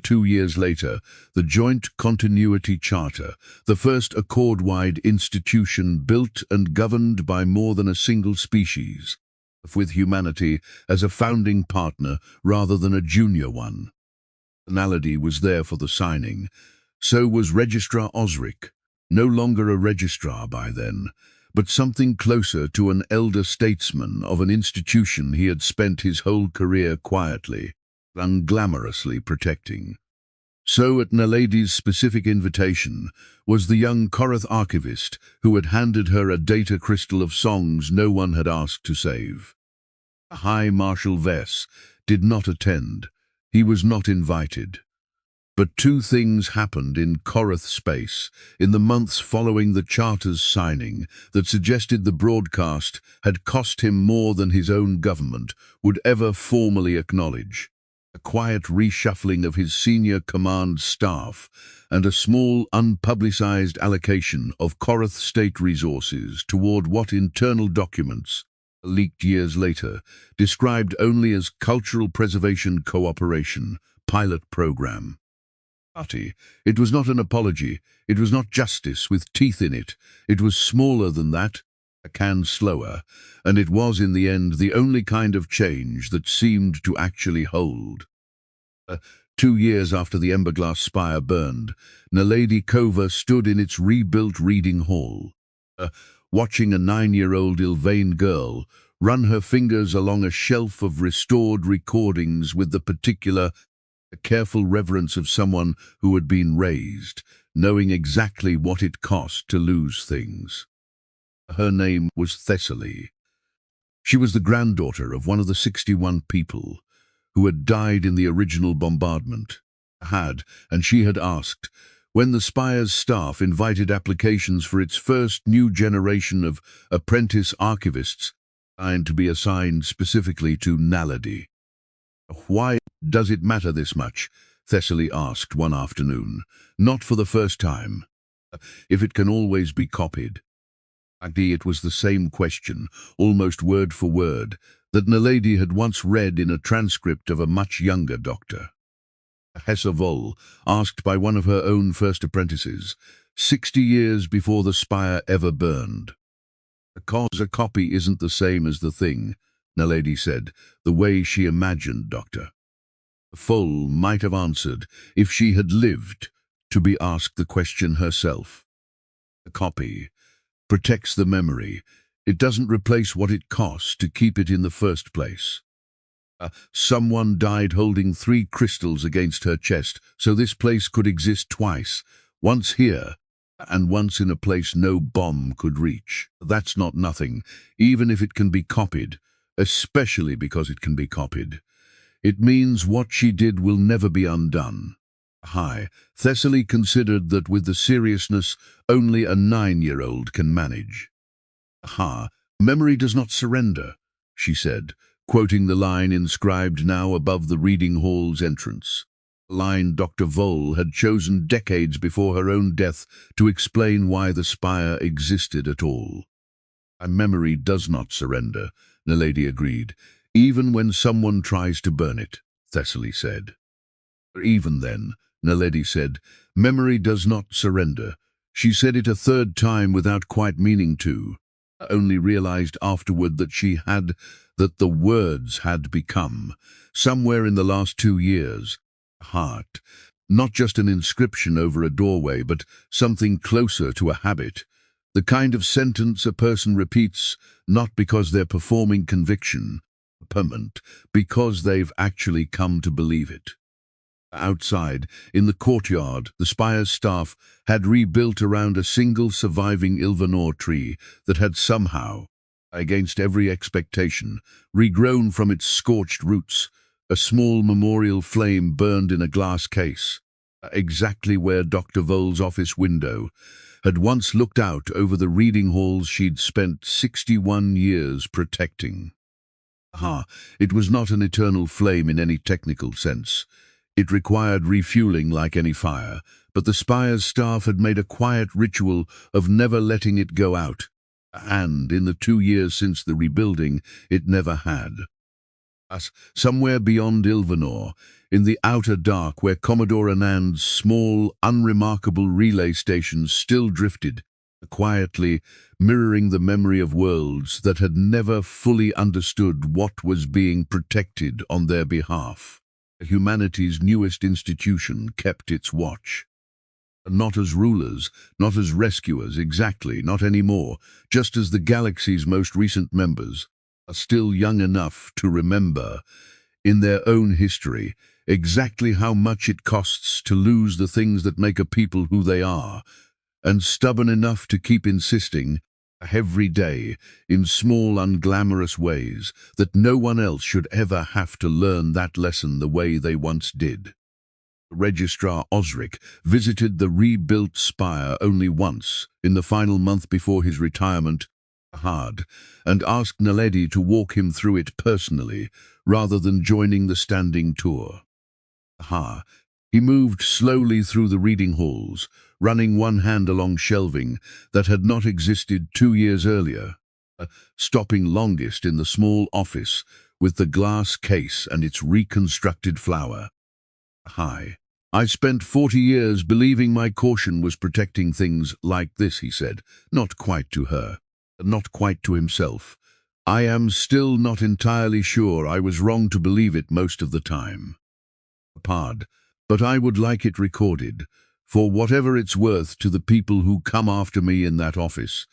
2 years later, the Joint Continuity Charter, the first Accord-wide institution built and governed by more than a single species, with humanity as a founding partner rather than a junior one. Naledi was there for the signing. So was Registrar Osric, no longer a registrar by then, but something closer to an elder statesman of an institution he had spent his whole career quietly, unglamorously protecting. So at Naledi's specific invitation was the young Korrath archivist who had handed her a data crystal of songs no one had asked to save. High Marshal Vess did not attend. He was not invited. But 2 things happened in Korrath space in the months following the Charter's signing that suggested the broadcast had cost him more than his own government would ever formally acknowledge. A quiet reshuffling of his senior command staff and a small unpublicized allocation of Korrath state resources toward what internal documents, leaked years later, described only as Cultural Preservation Cooperation Pilot Program. It was not an apology, it was not justice with teeth in it, it was smaller than that, a can slower, and it was in the end the only kind of change that seemed to actually hold. 2 years after the Emberglass Spire burned, Naledi Kova stood in its rebuilt reading hall, watching a 9-year-old Ilvain girl run her fingers along a shelf of restored recordings with the particular careful reverence of someone who had been raised, knowing exactly what it cost to lose things. Her name was Thessaly. She was the granddaughter of one of the 61 people who had died in the original bombardment. Had, and she had asked, when the Spire's staff invited applications for its first new generation of apprentice archivists, and to be assigned specifically to Naledi. Why does it matter this much? Thessaly asked one afternoon, not for the first time. If it can always be copied. Actually, it was the same question, almost word for word, that Naledi had once read in a transcript of a much younger doctor. Hessa Vol, asked by one of her own first apprentices, 60 years before the Spire ever burned. Because a copy isn't the same as the thing, Naledi said, the way she imagined Doctor. Vol might have answered, if she had lived, to be asked the question herself. A copy protects the memory. It doesn't replace what it costs to keep it in the first place. Someone died holding 3 crystals against her chest, so this place could exist twice, once here, and once in a place no bomb could reach. That's not nothing, even if it can be copied, especially because it can be copied. It means what she did will never be undone. Thessaly considered that with the seriousness only a 9-year-old can manage. Memory does not surrender, she said, quoting the line inscribed now above the reading hall's entrance. A line Dr. Vol had chosen decades before her own death to explain why the Spire existed at all. A memory does not surrender, Naledi agreed, even when someone tries to burn it, Thessaly said. Even then, Naledi said, memory does not surrender. She said it a third time without quite meaning to. Only realized afterward that that the words had become, somewhere in the last 2 years, heart. Not just an inscription over a doorway, but something closer to a habit. The kind of sentence a person repeats, not because they're performing conviction, permanent, because they've actually come to believe it. Outside, in the courtyard, the Spire's staff had rebuilt around a single surviving Ilvanor tree that had somehow, against every expectation, regrown from its scorched roots. A small memorial flame burned in a glass case, exactly where Dr. Vol's office window had once looked out over the reading halls she'd spent 61 years protecting. It was not an eternal flame in any technical sense. It required refueling like any fire, but the Spire's staff had made a quiet ritual of never letting it go out, and in the 2 years since the rebuilding, it never had. Somewhere beyond Ilvanor, in the outer dark where Commodore Anand's small, unremarkable relay stations still drifted, quietly mirroring the memory of worlds that had never fully understood what was being protected on their behalf. Humanity's newest institution kept its watch. Not as rulers, not as rescuers, exactly, not anymore, just as the galaxy's most recent members are still young enough to remember, in their own history, exactly how much it costs to lose the things that make a people who they are, and stubborn enough to keep insisting, every day, in small, unglamorous ways, that no one else should ever have to learn that lesson the way they once did. Registrar Osric visited the rebuilt Spire only once, in the final month before his retirement, and asked Naledi to walk him through it personally, rather than joining the standing tour. He moved slowly through the reading halls, running one hand along shelving that had not existed 2 years earlier, stopping longest in the small office with the glass case and its reconstructed flower. I spent 40 years believing my caution was protecting things like this, he said, not quite to her, not quite to himself. I am still not entirely sure I was wrong to believe it most of the time. But I would like it recorded, for whatever it's worth to the people who come after me in that office.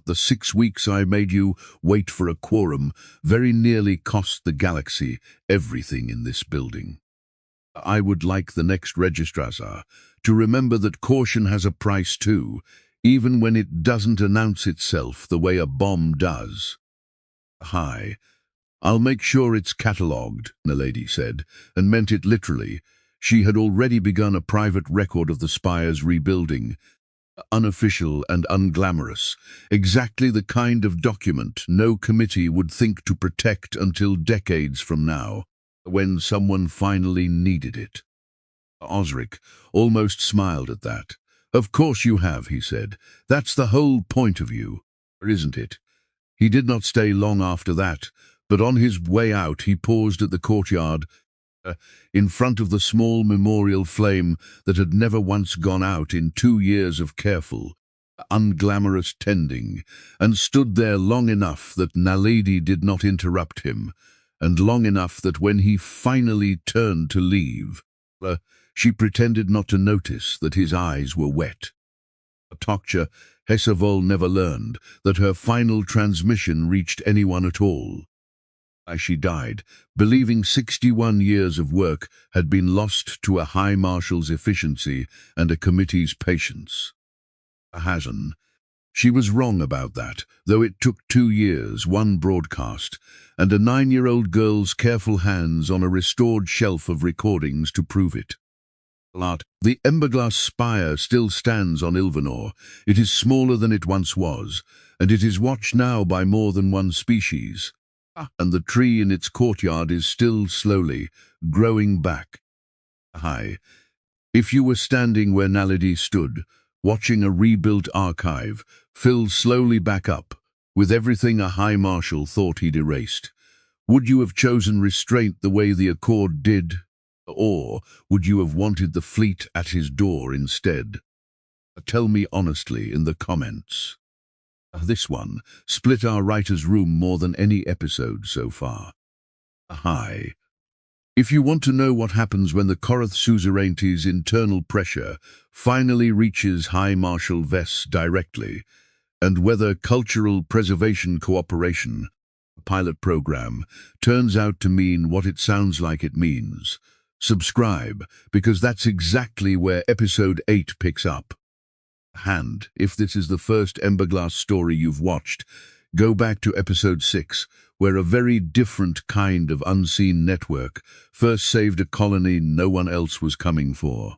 The 6 weeks I made you wait for a quorum very nearly cost the galaxy everything in this building. I would like the next registrars to remember that caution has a price too, even when it doesn't announce itself the way a bomb does. I'll make sure it's catalogued, Naledi said, and meant it literally. She had already begun a private record of the Spire's rebuilding, unofficial and unglamorous, exactly the kind of document no committee would think to protect until decades from now, when someone finally needed it. Osric almost smiled at that. "Of course you have," he said. "That's the whole point of you, isn't it?" He did not stay long after that, but on his way out he paused at the courtyard, in front of the small memorial flame that had never once gone out in 2 years of careful, unglamorous tending, and stood there long enough that Naledi did not interrupt him, and long enough that when he finally turned to leave, she pretended not to notice that his eyes were wet. Tokcha Hesavol never learned that her final transmission reached anyone at all. As she died, believing 61 years of work had been lost to a high marshal's efficiency and a committee's patience. Hazan. She was wrong about that, though it took 2 years, 1 broadcast, and a 9-year-old girl's careful hands on a restored shelf of recordings to prove it. The Emberglass Spire still stands on Ilvanor. It is smaller than it once was, and it is watched now by more than 1 species. And the tree in its courtyard is still slowly growing back. High. If you were standing where Naledi stood, watching a rebuilt archive, filled slowly back up, with everything a High Marshal thought he'd erased, would you have chosen restraint the way the Accord did? Or would you have wanted the fleet at his door instead? Tell me honestly in the comments. This one split our writer's room more than any episode so far. Hi. If you want to know what happens when the Korrath Suzerainty's internal pressure finally reaches High Marshal Vess directly, and whether cultural preservation cooperation, a pilot program, turns out to mean what it sounds like it means, subscribe, because that's exactly where episode 8 picks up. If this is the first Emberglass story you've watched, go back to episode 6, where a very different kind of unseen network first saved a colony no one else was coming for.